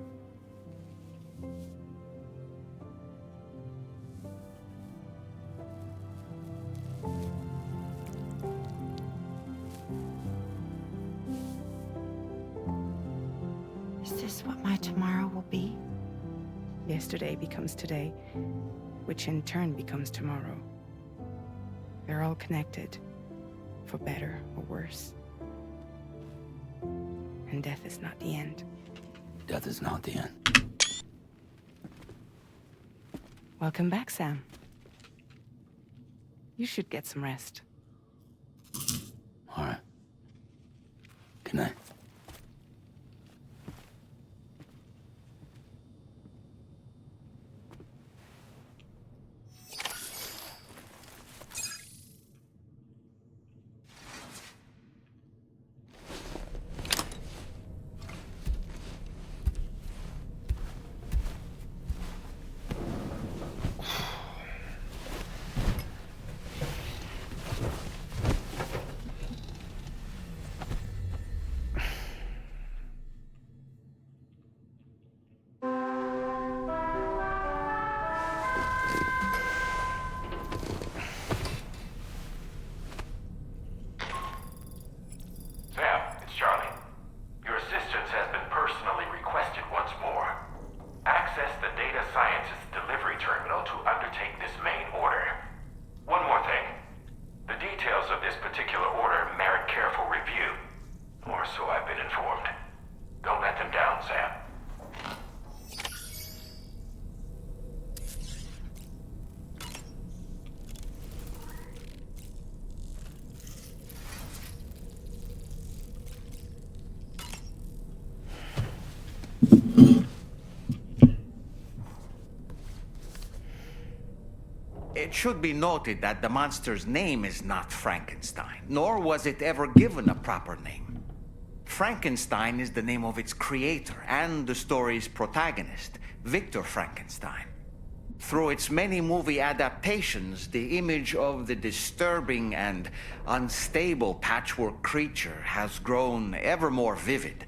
Speaker 14: Is this what my tomorrow will be?
Speaker 4: Yesterday becomes today, which in turn becomes tomorrow. They're all connected, for better or worse. And death is not the end.
Speaker 6: Death is not the end.
Speaker 4: Welcome back, Sam. You should get some rest.
Speaker 6: All right. Good night.
Speaker 7: Sam, it's Charlie. Your assistance has been personally requested once more. Access the Data Sciences Delivery Terminal to undertake this main order. One more thing. The details of this particular order merit careful review. Or so I've been informed. Don't let them down, Sam.
Speaker 2: It should be noted that the monster's name is not Frankenstein, nor was it ever given a proper name. Frankenstein is the name of its creator and the story's protagonist, Victor Frankenstein. Through its many movie adaptations, the image of the disturbing and unstable patchwork creature has grown ever more vivid.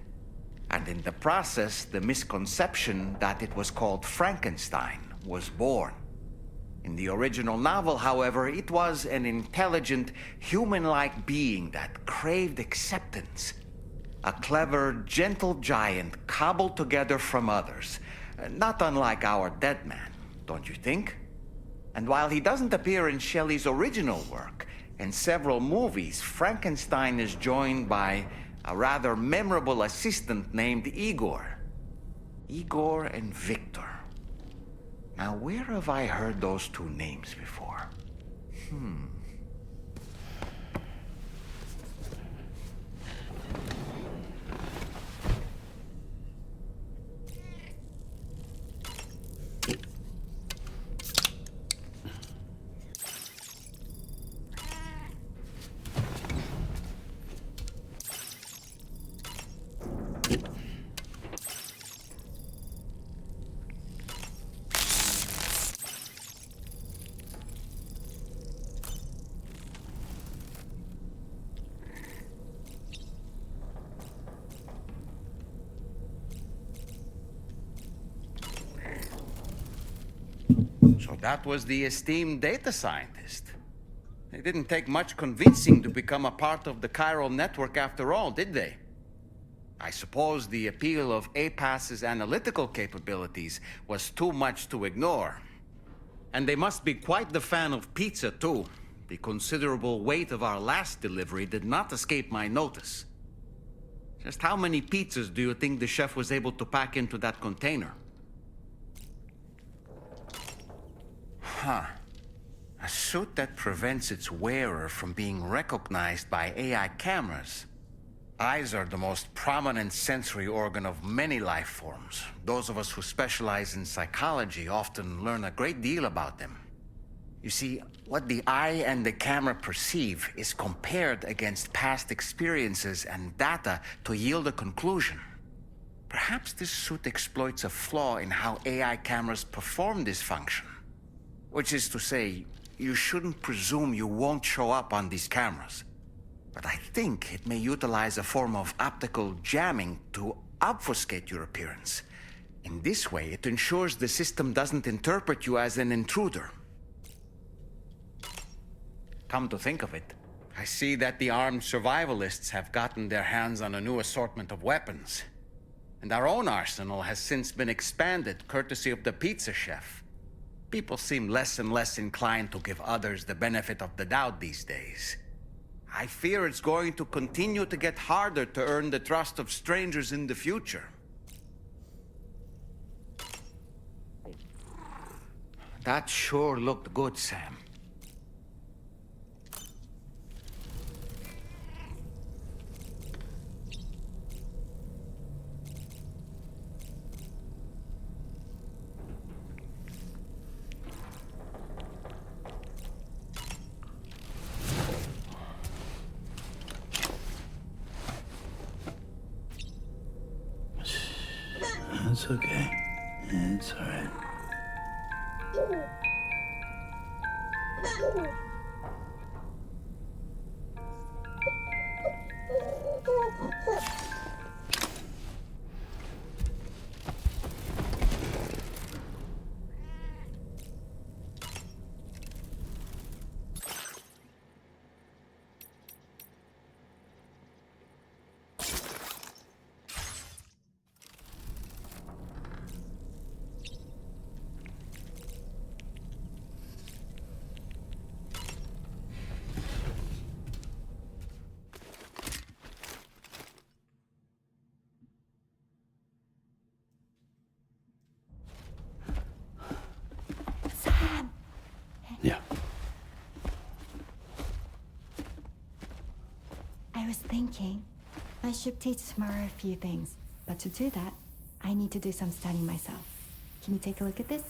Speaker 2: And in the process, the misconception that it was called Frankenstein was born. In the original novel, however, it was an intelligent, human-like being that craved acceptance. A clever, gentle giant cobbled together from others, not unlike our dead man, don't you think? And while he doesn't appear in Shelley's original work, in several movies, Frankenstein is joined by a rather memorable assistant named Igor. Igor and Victor. Now, where have I heard those two names before? So that was the esteemed data scientist. They didn't take much convincing to become a part of the chiral network after all, did they? I suppose the appeal of APAS's analytical capabilities was too much to ignore. And they must be quite the fan of pizza, too. The considerable weight of our last delivery did not escape my notice. Just how many pizzas do you think the chef was able to pack into that container? Huh. A suit that prevents its wearer from being recognized by AI cameras. Eyes are the most prominent sensory organ of many life forms. Those of us who specialize in psychology often learn a great deal about them. You see, what the eye and the camera perceive is compared against past experiences and data to yield a conclusion. Perhaps this suit exploits a flaw in how AI cameras perform this function. Which is to say, you shouldn't presume you won't show up on these cameras. But I think it may utilize a form of optical jamming to obfuscate your appearance. In this way, it ensures the system doesn't interpret you as an intruder. Come to think of it, I see that the armed survivalists have gotten their hands on a new assortment of weapons. And our own arsenal has since been expanded courtesy of the pizza chef. People seem less and less inclined to give others the benefit of the doubt these days. I fear it's going to continue to get harder to earn the trust of strangers in the future. That sure looked good, Sam.
Speaker 6: It's okay. It's alright. Yeah.
Speaker 15: I was thinking I should teach Samara a few things, but to do that, I need to do some studying myself. Can you take a look at this?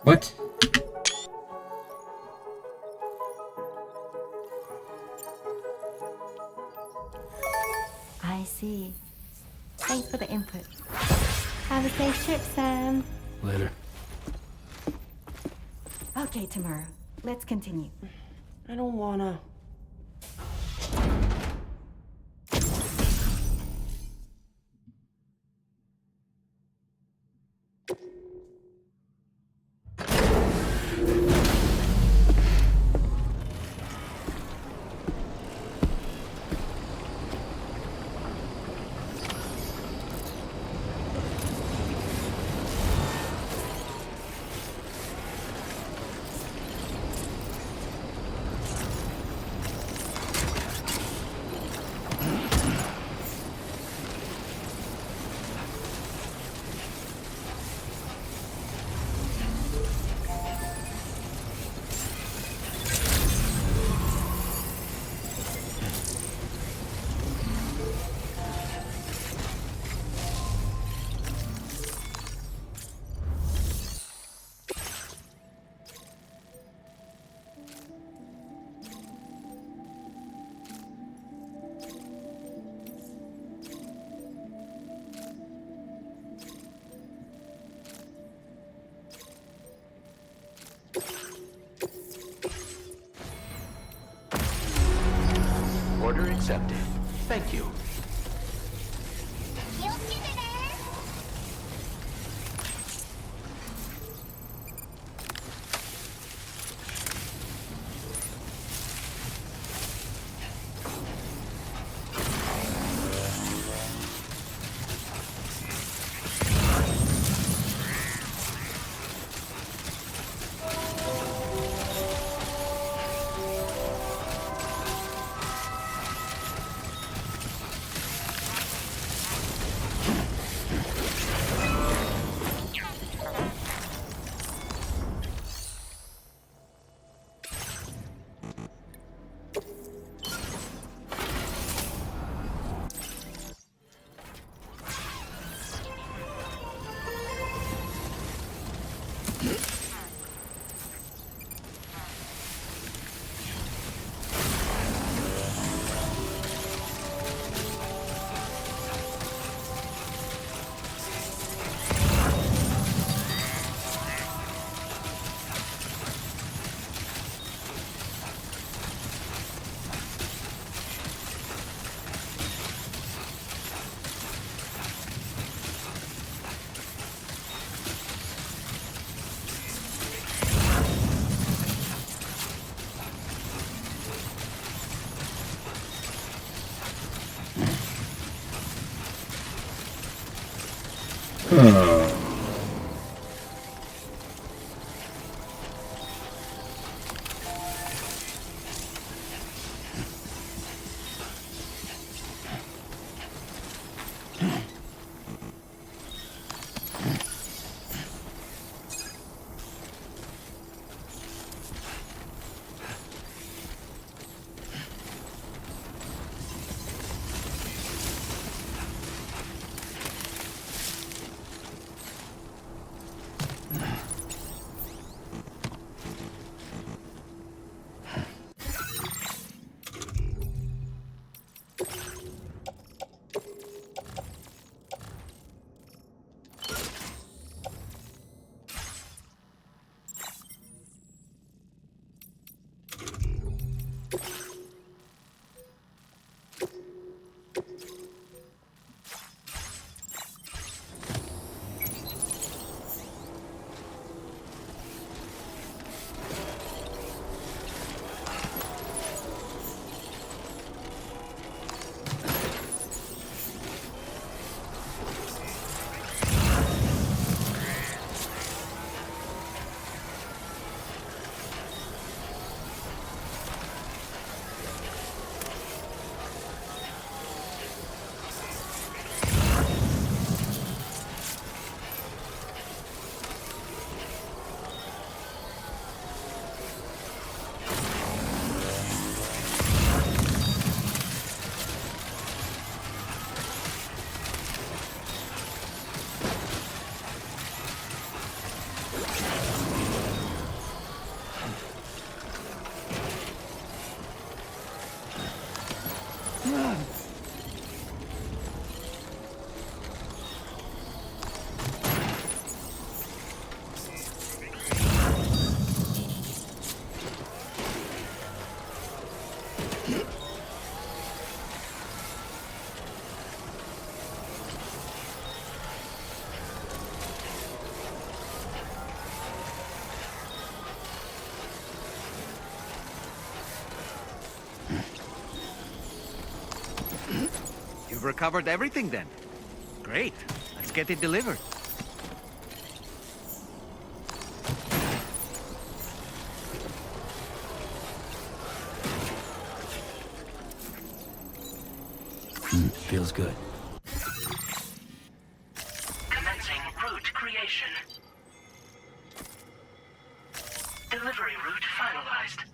Speaker 1: What?
Speaker 15: I see. Thanks for the input. Have a safe trip, Sam.
Speaker 6: Later.
Speaker 15: Okay, tomorrow. Let's continue.
Speaker 14: I don't wanna.
Speaker 9: Order accepted. Thank you.
Speaker 13: 気をつけてね。
Speaker 2: You've recovered everything then. Great. Let's get it delivered.
Speaker 6: Feels good.
Speaker 8: Commencing route creation. Delivery route finalized.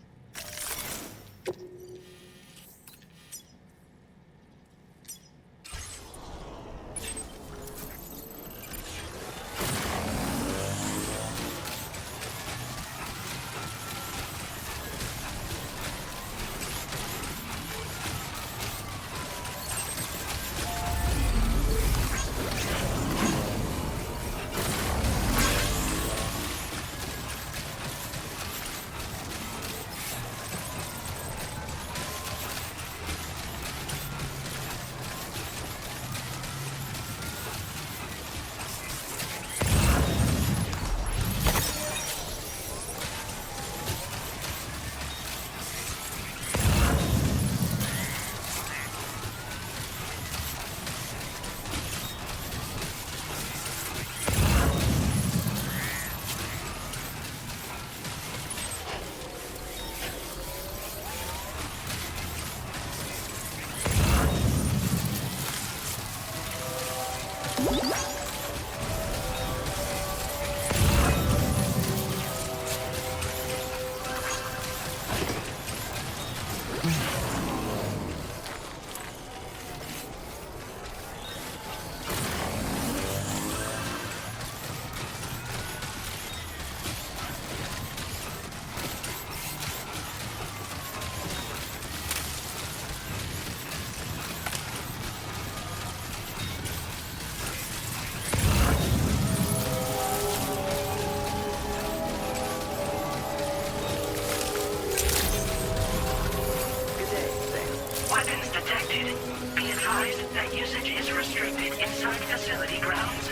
Speaker 8: Weapons detected. Be advised that usage is restricted inside facility grounds.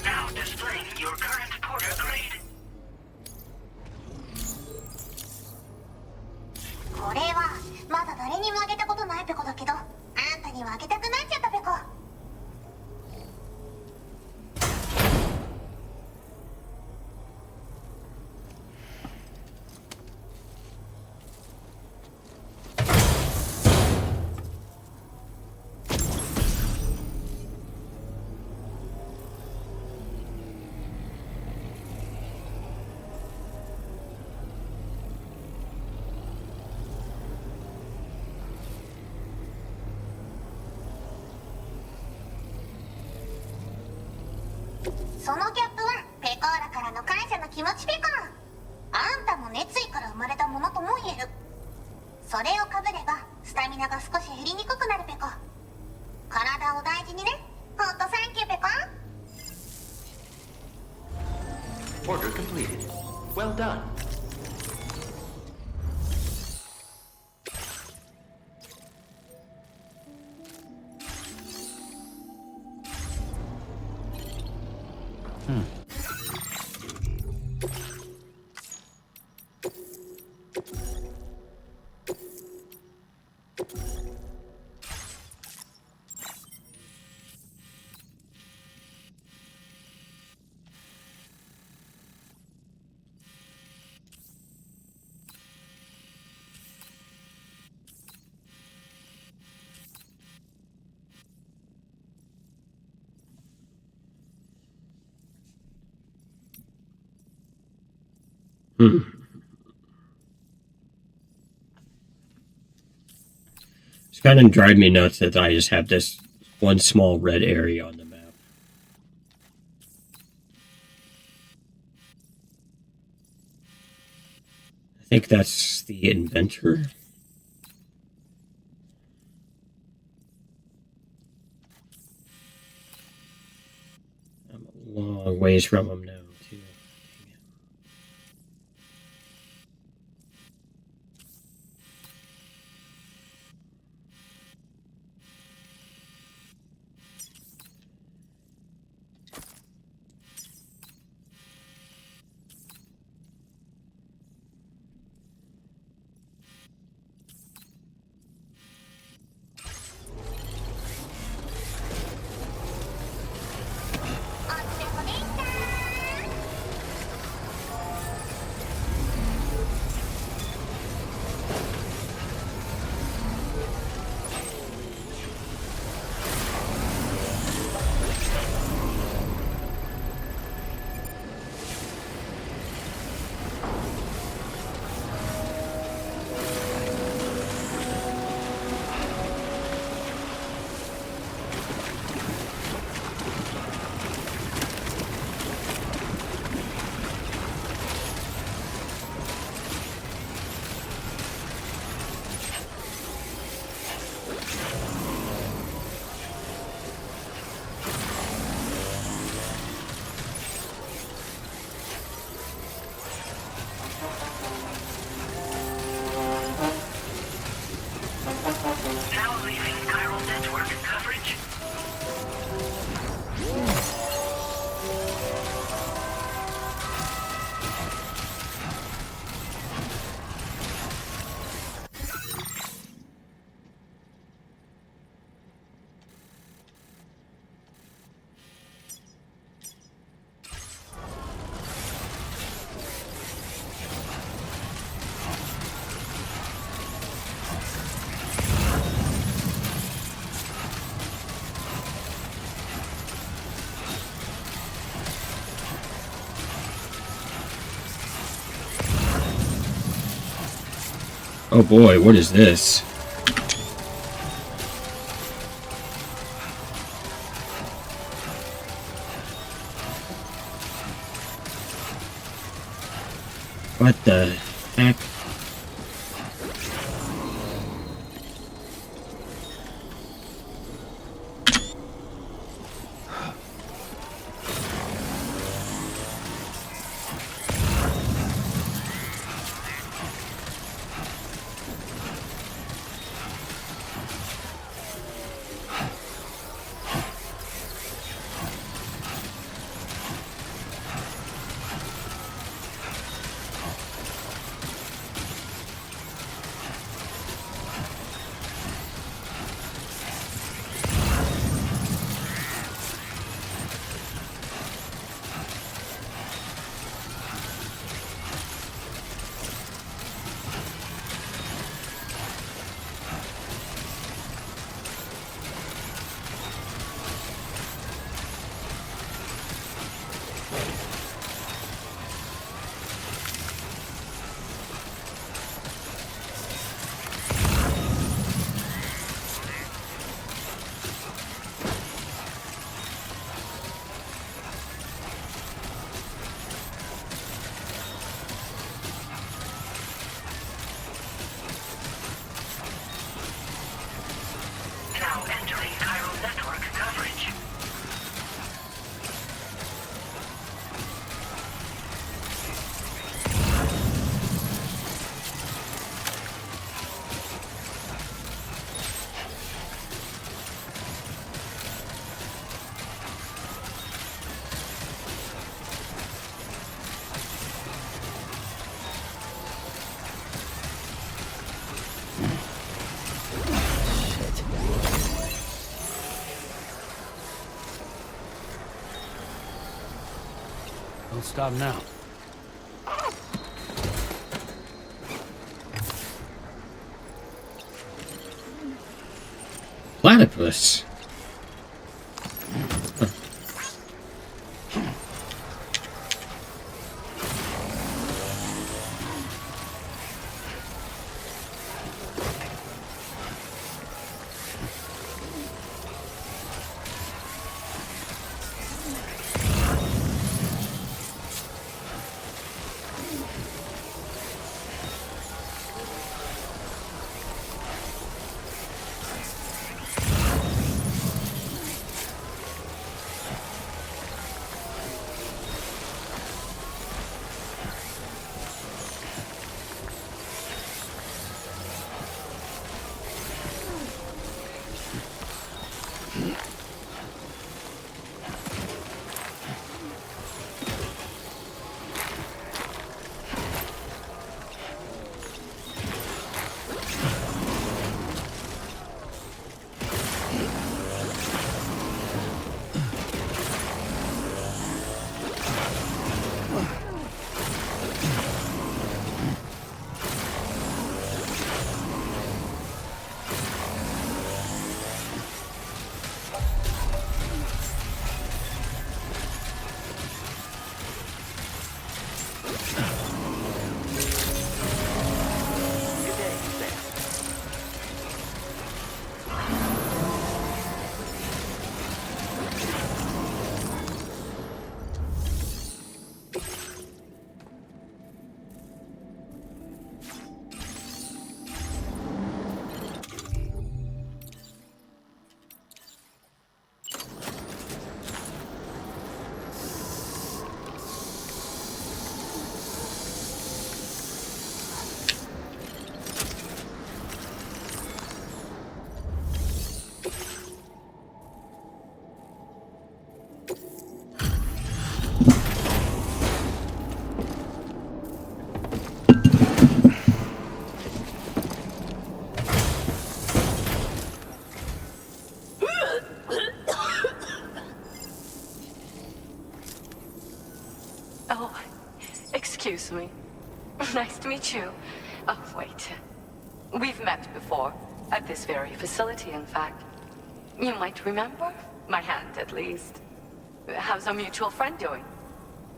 Speaker 8: Now displaying your current porter grade.
Speaker 13: これはまだ誰にもあげたことないペコだけど、あんたにはあげたくなっちゃったペコ。そのギャップはペコーラからの感謝の気持ちペコ。あんたも熱意から生まれたものとも言える。それをかぶればスタミナが少し減りにくくなるペコ。体を大事にね。ほんとサンキューペコ。
Speaker 9: Order completed. Well done.
Speaker 1: It's kind of drive me nuts that I just have this one small red area on the map. I think that's the inventor. I'm a long ways from him now, too. Oh boy, what is this? What the heck?
Speaker 8: Now entering Chiral network coverage.
Speaker 6: Don't stop now.
Speaker 1: Platypus.
Speaker 16: Oh, excuse me. Nice to meet you. Oh, wait. We've met before. At this very facility, in fact. You might remember? My hand, at least. How's our mutual friend doing?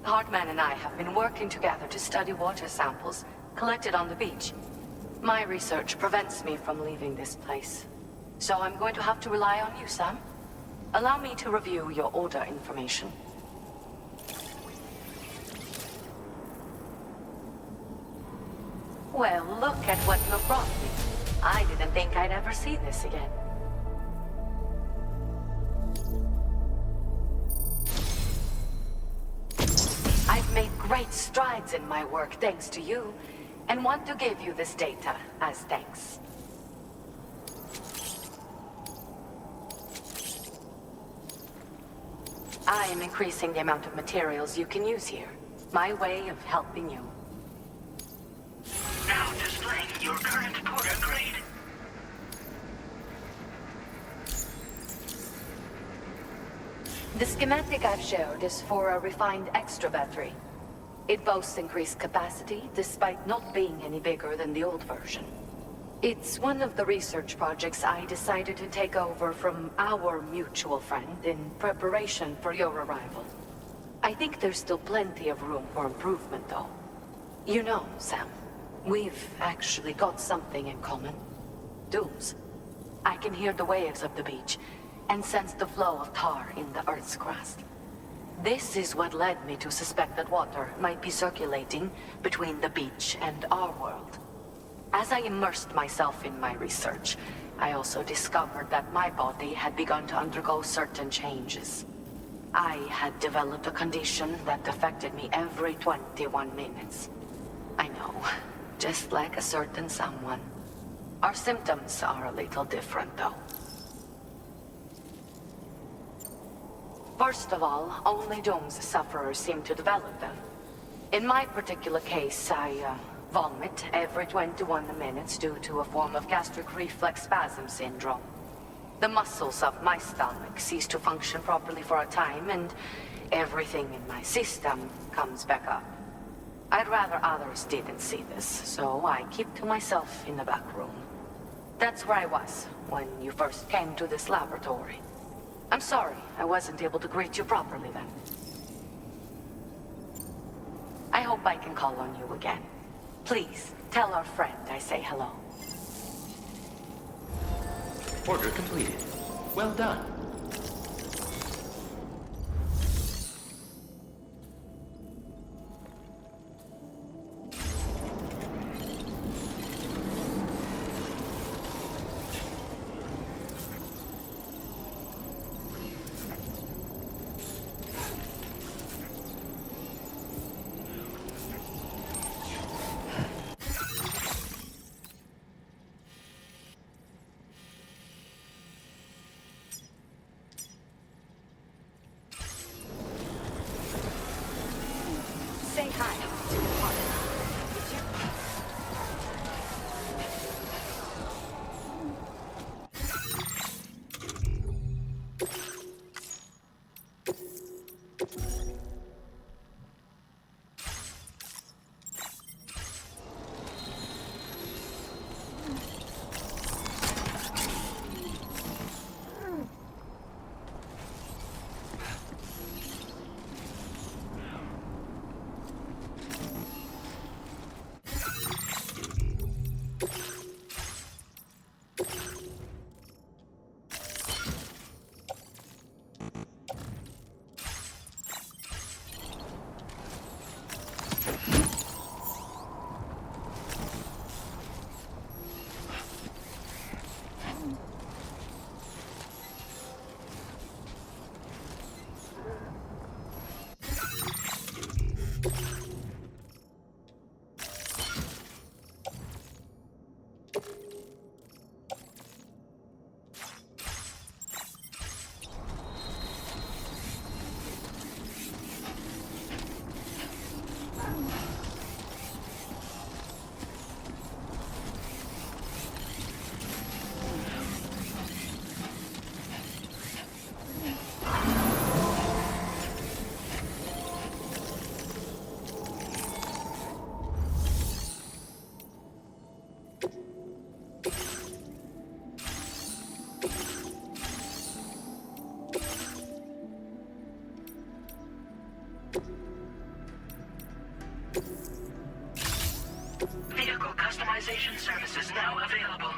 Speaker 16: Hartman and I have been working together to study water samples collected on the beach. My research prevents me from leaving this place. So I'm going to have to rely on you, Sam. Allow me to review your order information. Well, look at what you brought me. I didn't think I'd ever see this again. I've made great strides in my work thanks to you, and want to give you this data as thanks. I am increasing the amount of materials you can use here. My way of helping you.
Speaker 8: Now displaying your current Porter grade.
Speaker 16: The schematic I've shared is for a refined extra battery. It boasts increased capacity, despite not being any bigger than the old version. It's one of the research projects I decided to take over from our mutual friend in preparation for your arrival. I think there's still plenty of room for improvement, though. You know, Sam, we've actually got something in common. Dooms. I can hear the waves of the beach, and sense the flow of tar in the Earth's crust. This is what led me to suspect that water might be circulating between the beach and our world. As I immersed myself in my research, I also discovered that my body had begun to undergo certain changes. I had developed a condition that affected me every 21 minutes. I know, just like a certain someone. Our symptoms are a little different, though. First of all, only Doom's sufferers seem to develop them. In my particular case, I vomit every 21 minutes due to a form of gastric reflex spasm syndrome. The muscles of my stomach cease to function properly for a time, and everything in my system comes back up. I'd rather others didn't see this, so I keep to myself in the back room. That's where I was when you first came to this laboratory. I'm sorry I wasn't able to greet you properly then. I hope I can call on you again. Please, tell our friend I say hello.
Speaker 9: Order completed. Well done.
Speaker 16: Say hi to the party. Would you?
Speaker 8: Stabilization services now available.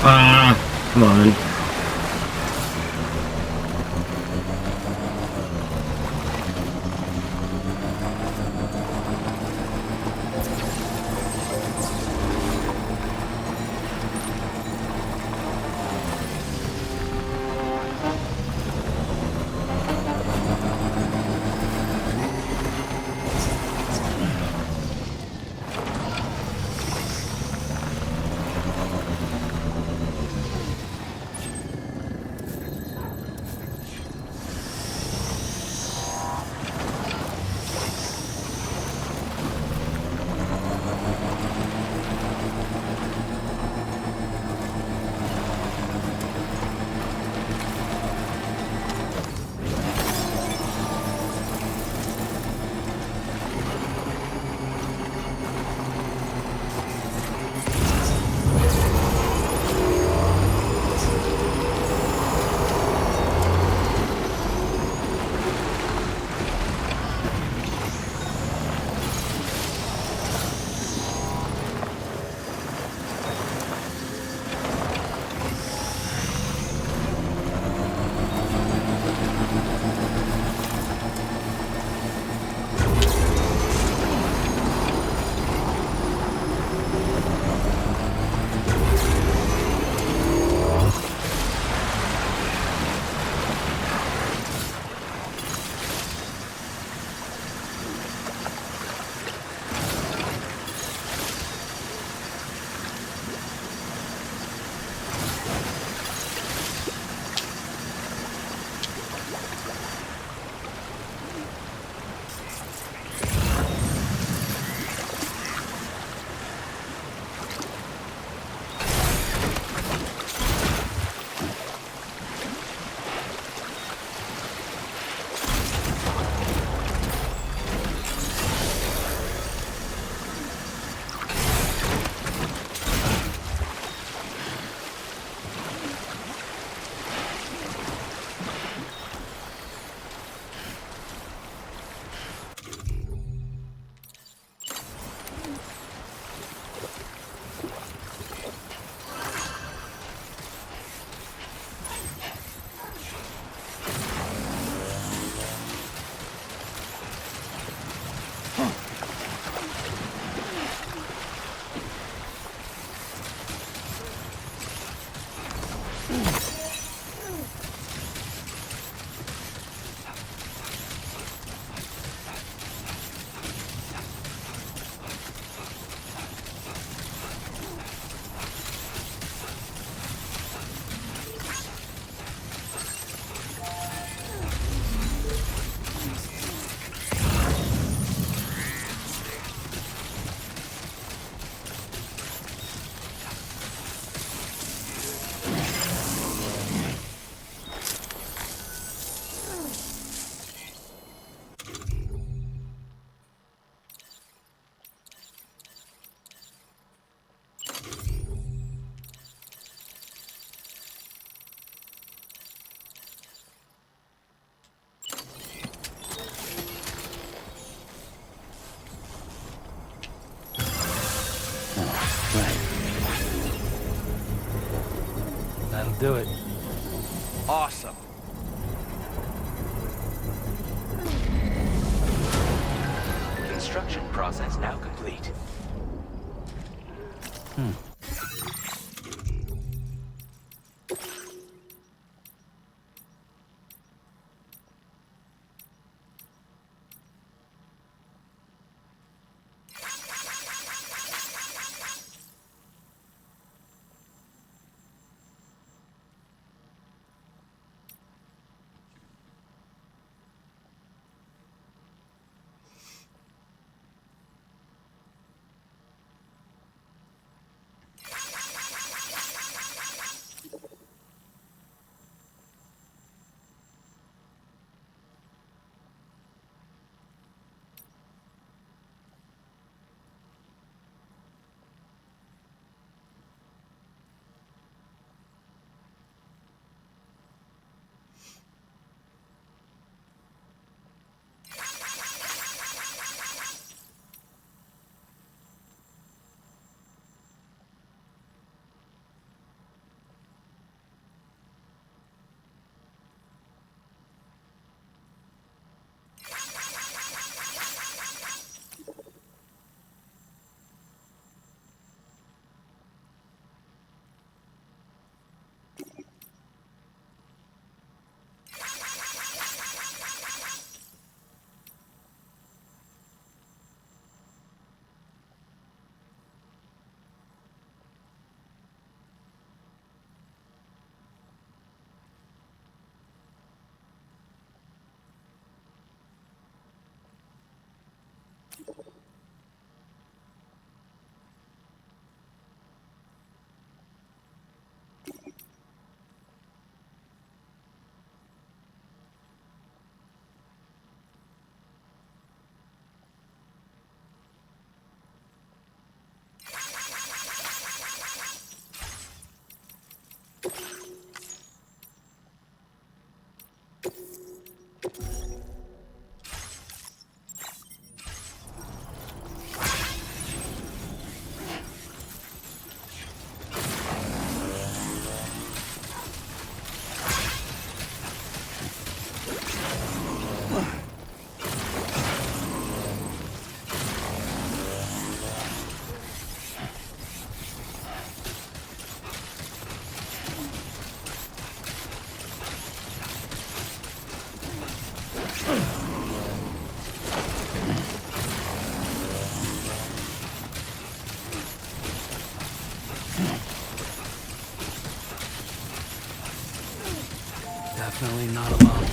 Speaker 1: Ah, come on.
Speaker 6: I'll do it.
Speaker 2: Awesome.
Speaker 9: Construction process now complete.
Speaker 6: Definitely not alone.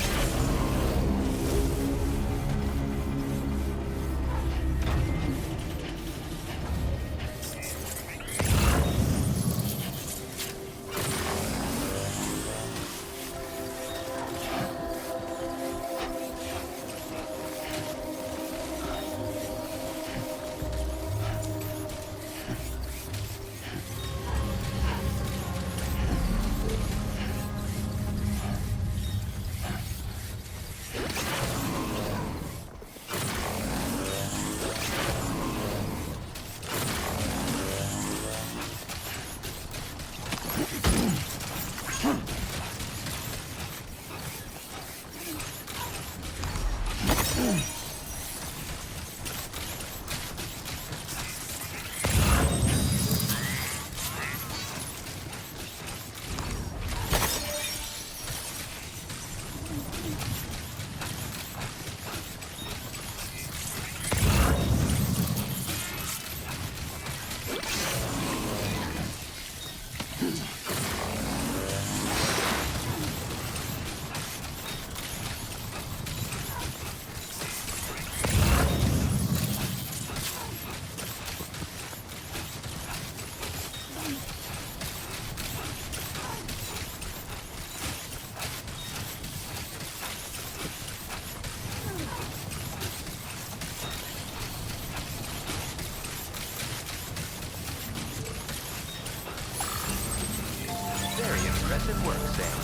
Speaker 9: Very impressive work, Sam.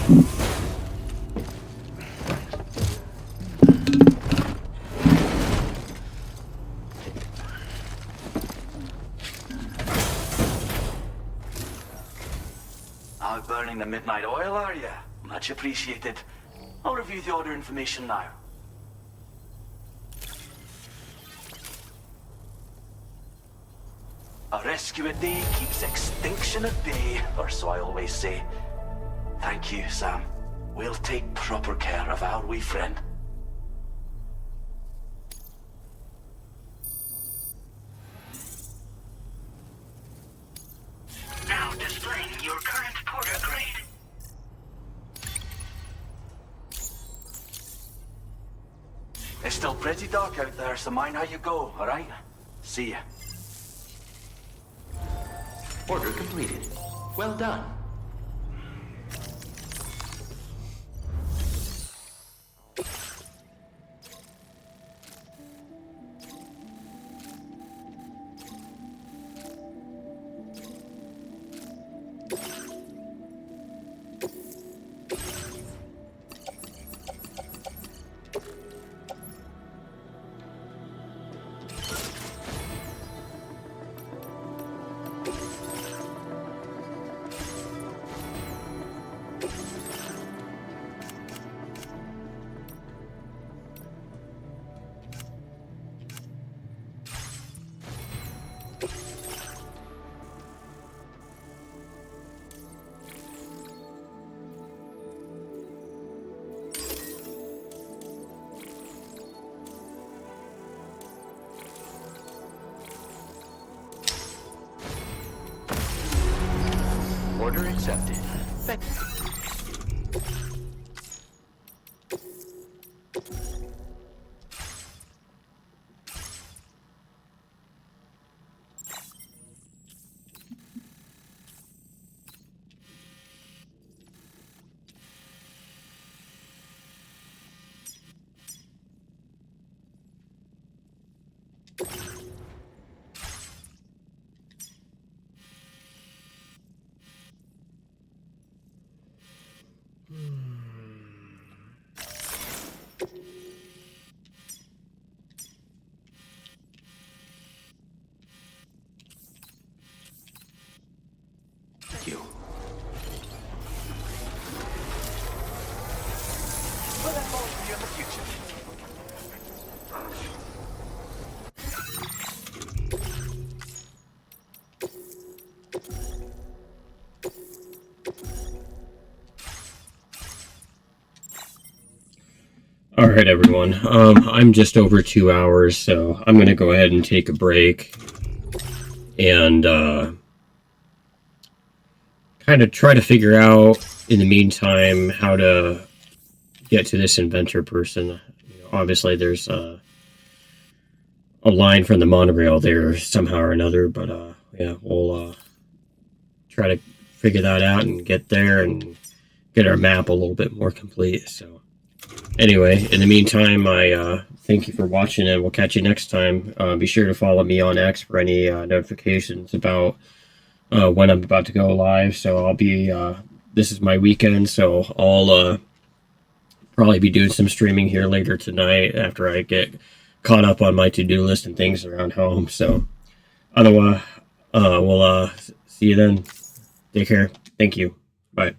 Speaker 17: Out burning the midnight oil, are you? Much appreciated. I'll review the order information now. A rescue a day keeps extinction at bay, or so I always say. Thank you, Sam. We'll take proper care of our wee friend.
Speaker 8: Now displaying your current porter grade.
Speaker 17: It's still pretty dark out there, so mind how you go, alright? See ya.
Speaker 9: Order completed. Well done. Order accepted. Thank you.
Speaker 17: Well, that falls for you in the future.
Speaker 1: All right, everyone. I'm just over 2 hours, so I'm going to go ahead and take a break and kind of try to figure out, in the meantime, how to get to this inventor person. You know, obviously, there's a line from the monorail there somehow or another, but yeah, we'll try to figure that out and get there and get our map a little bit more complete. So anyway, in the meantime, I thank you for watching, and we'll catch you next time. Be sure to follow me on X for any notifications about when I'm about to go live. So I'll be, this is my weekend, so I'll probably be doing some streaming here later tonight after I get caught up on my to-do list and things around home. So otherwise, we'll see you then. Take care. Thank you. Bye.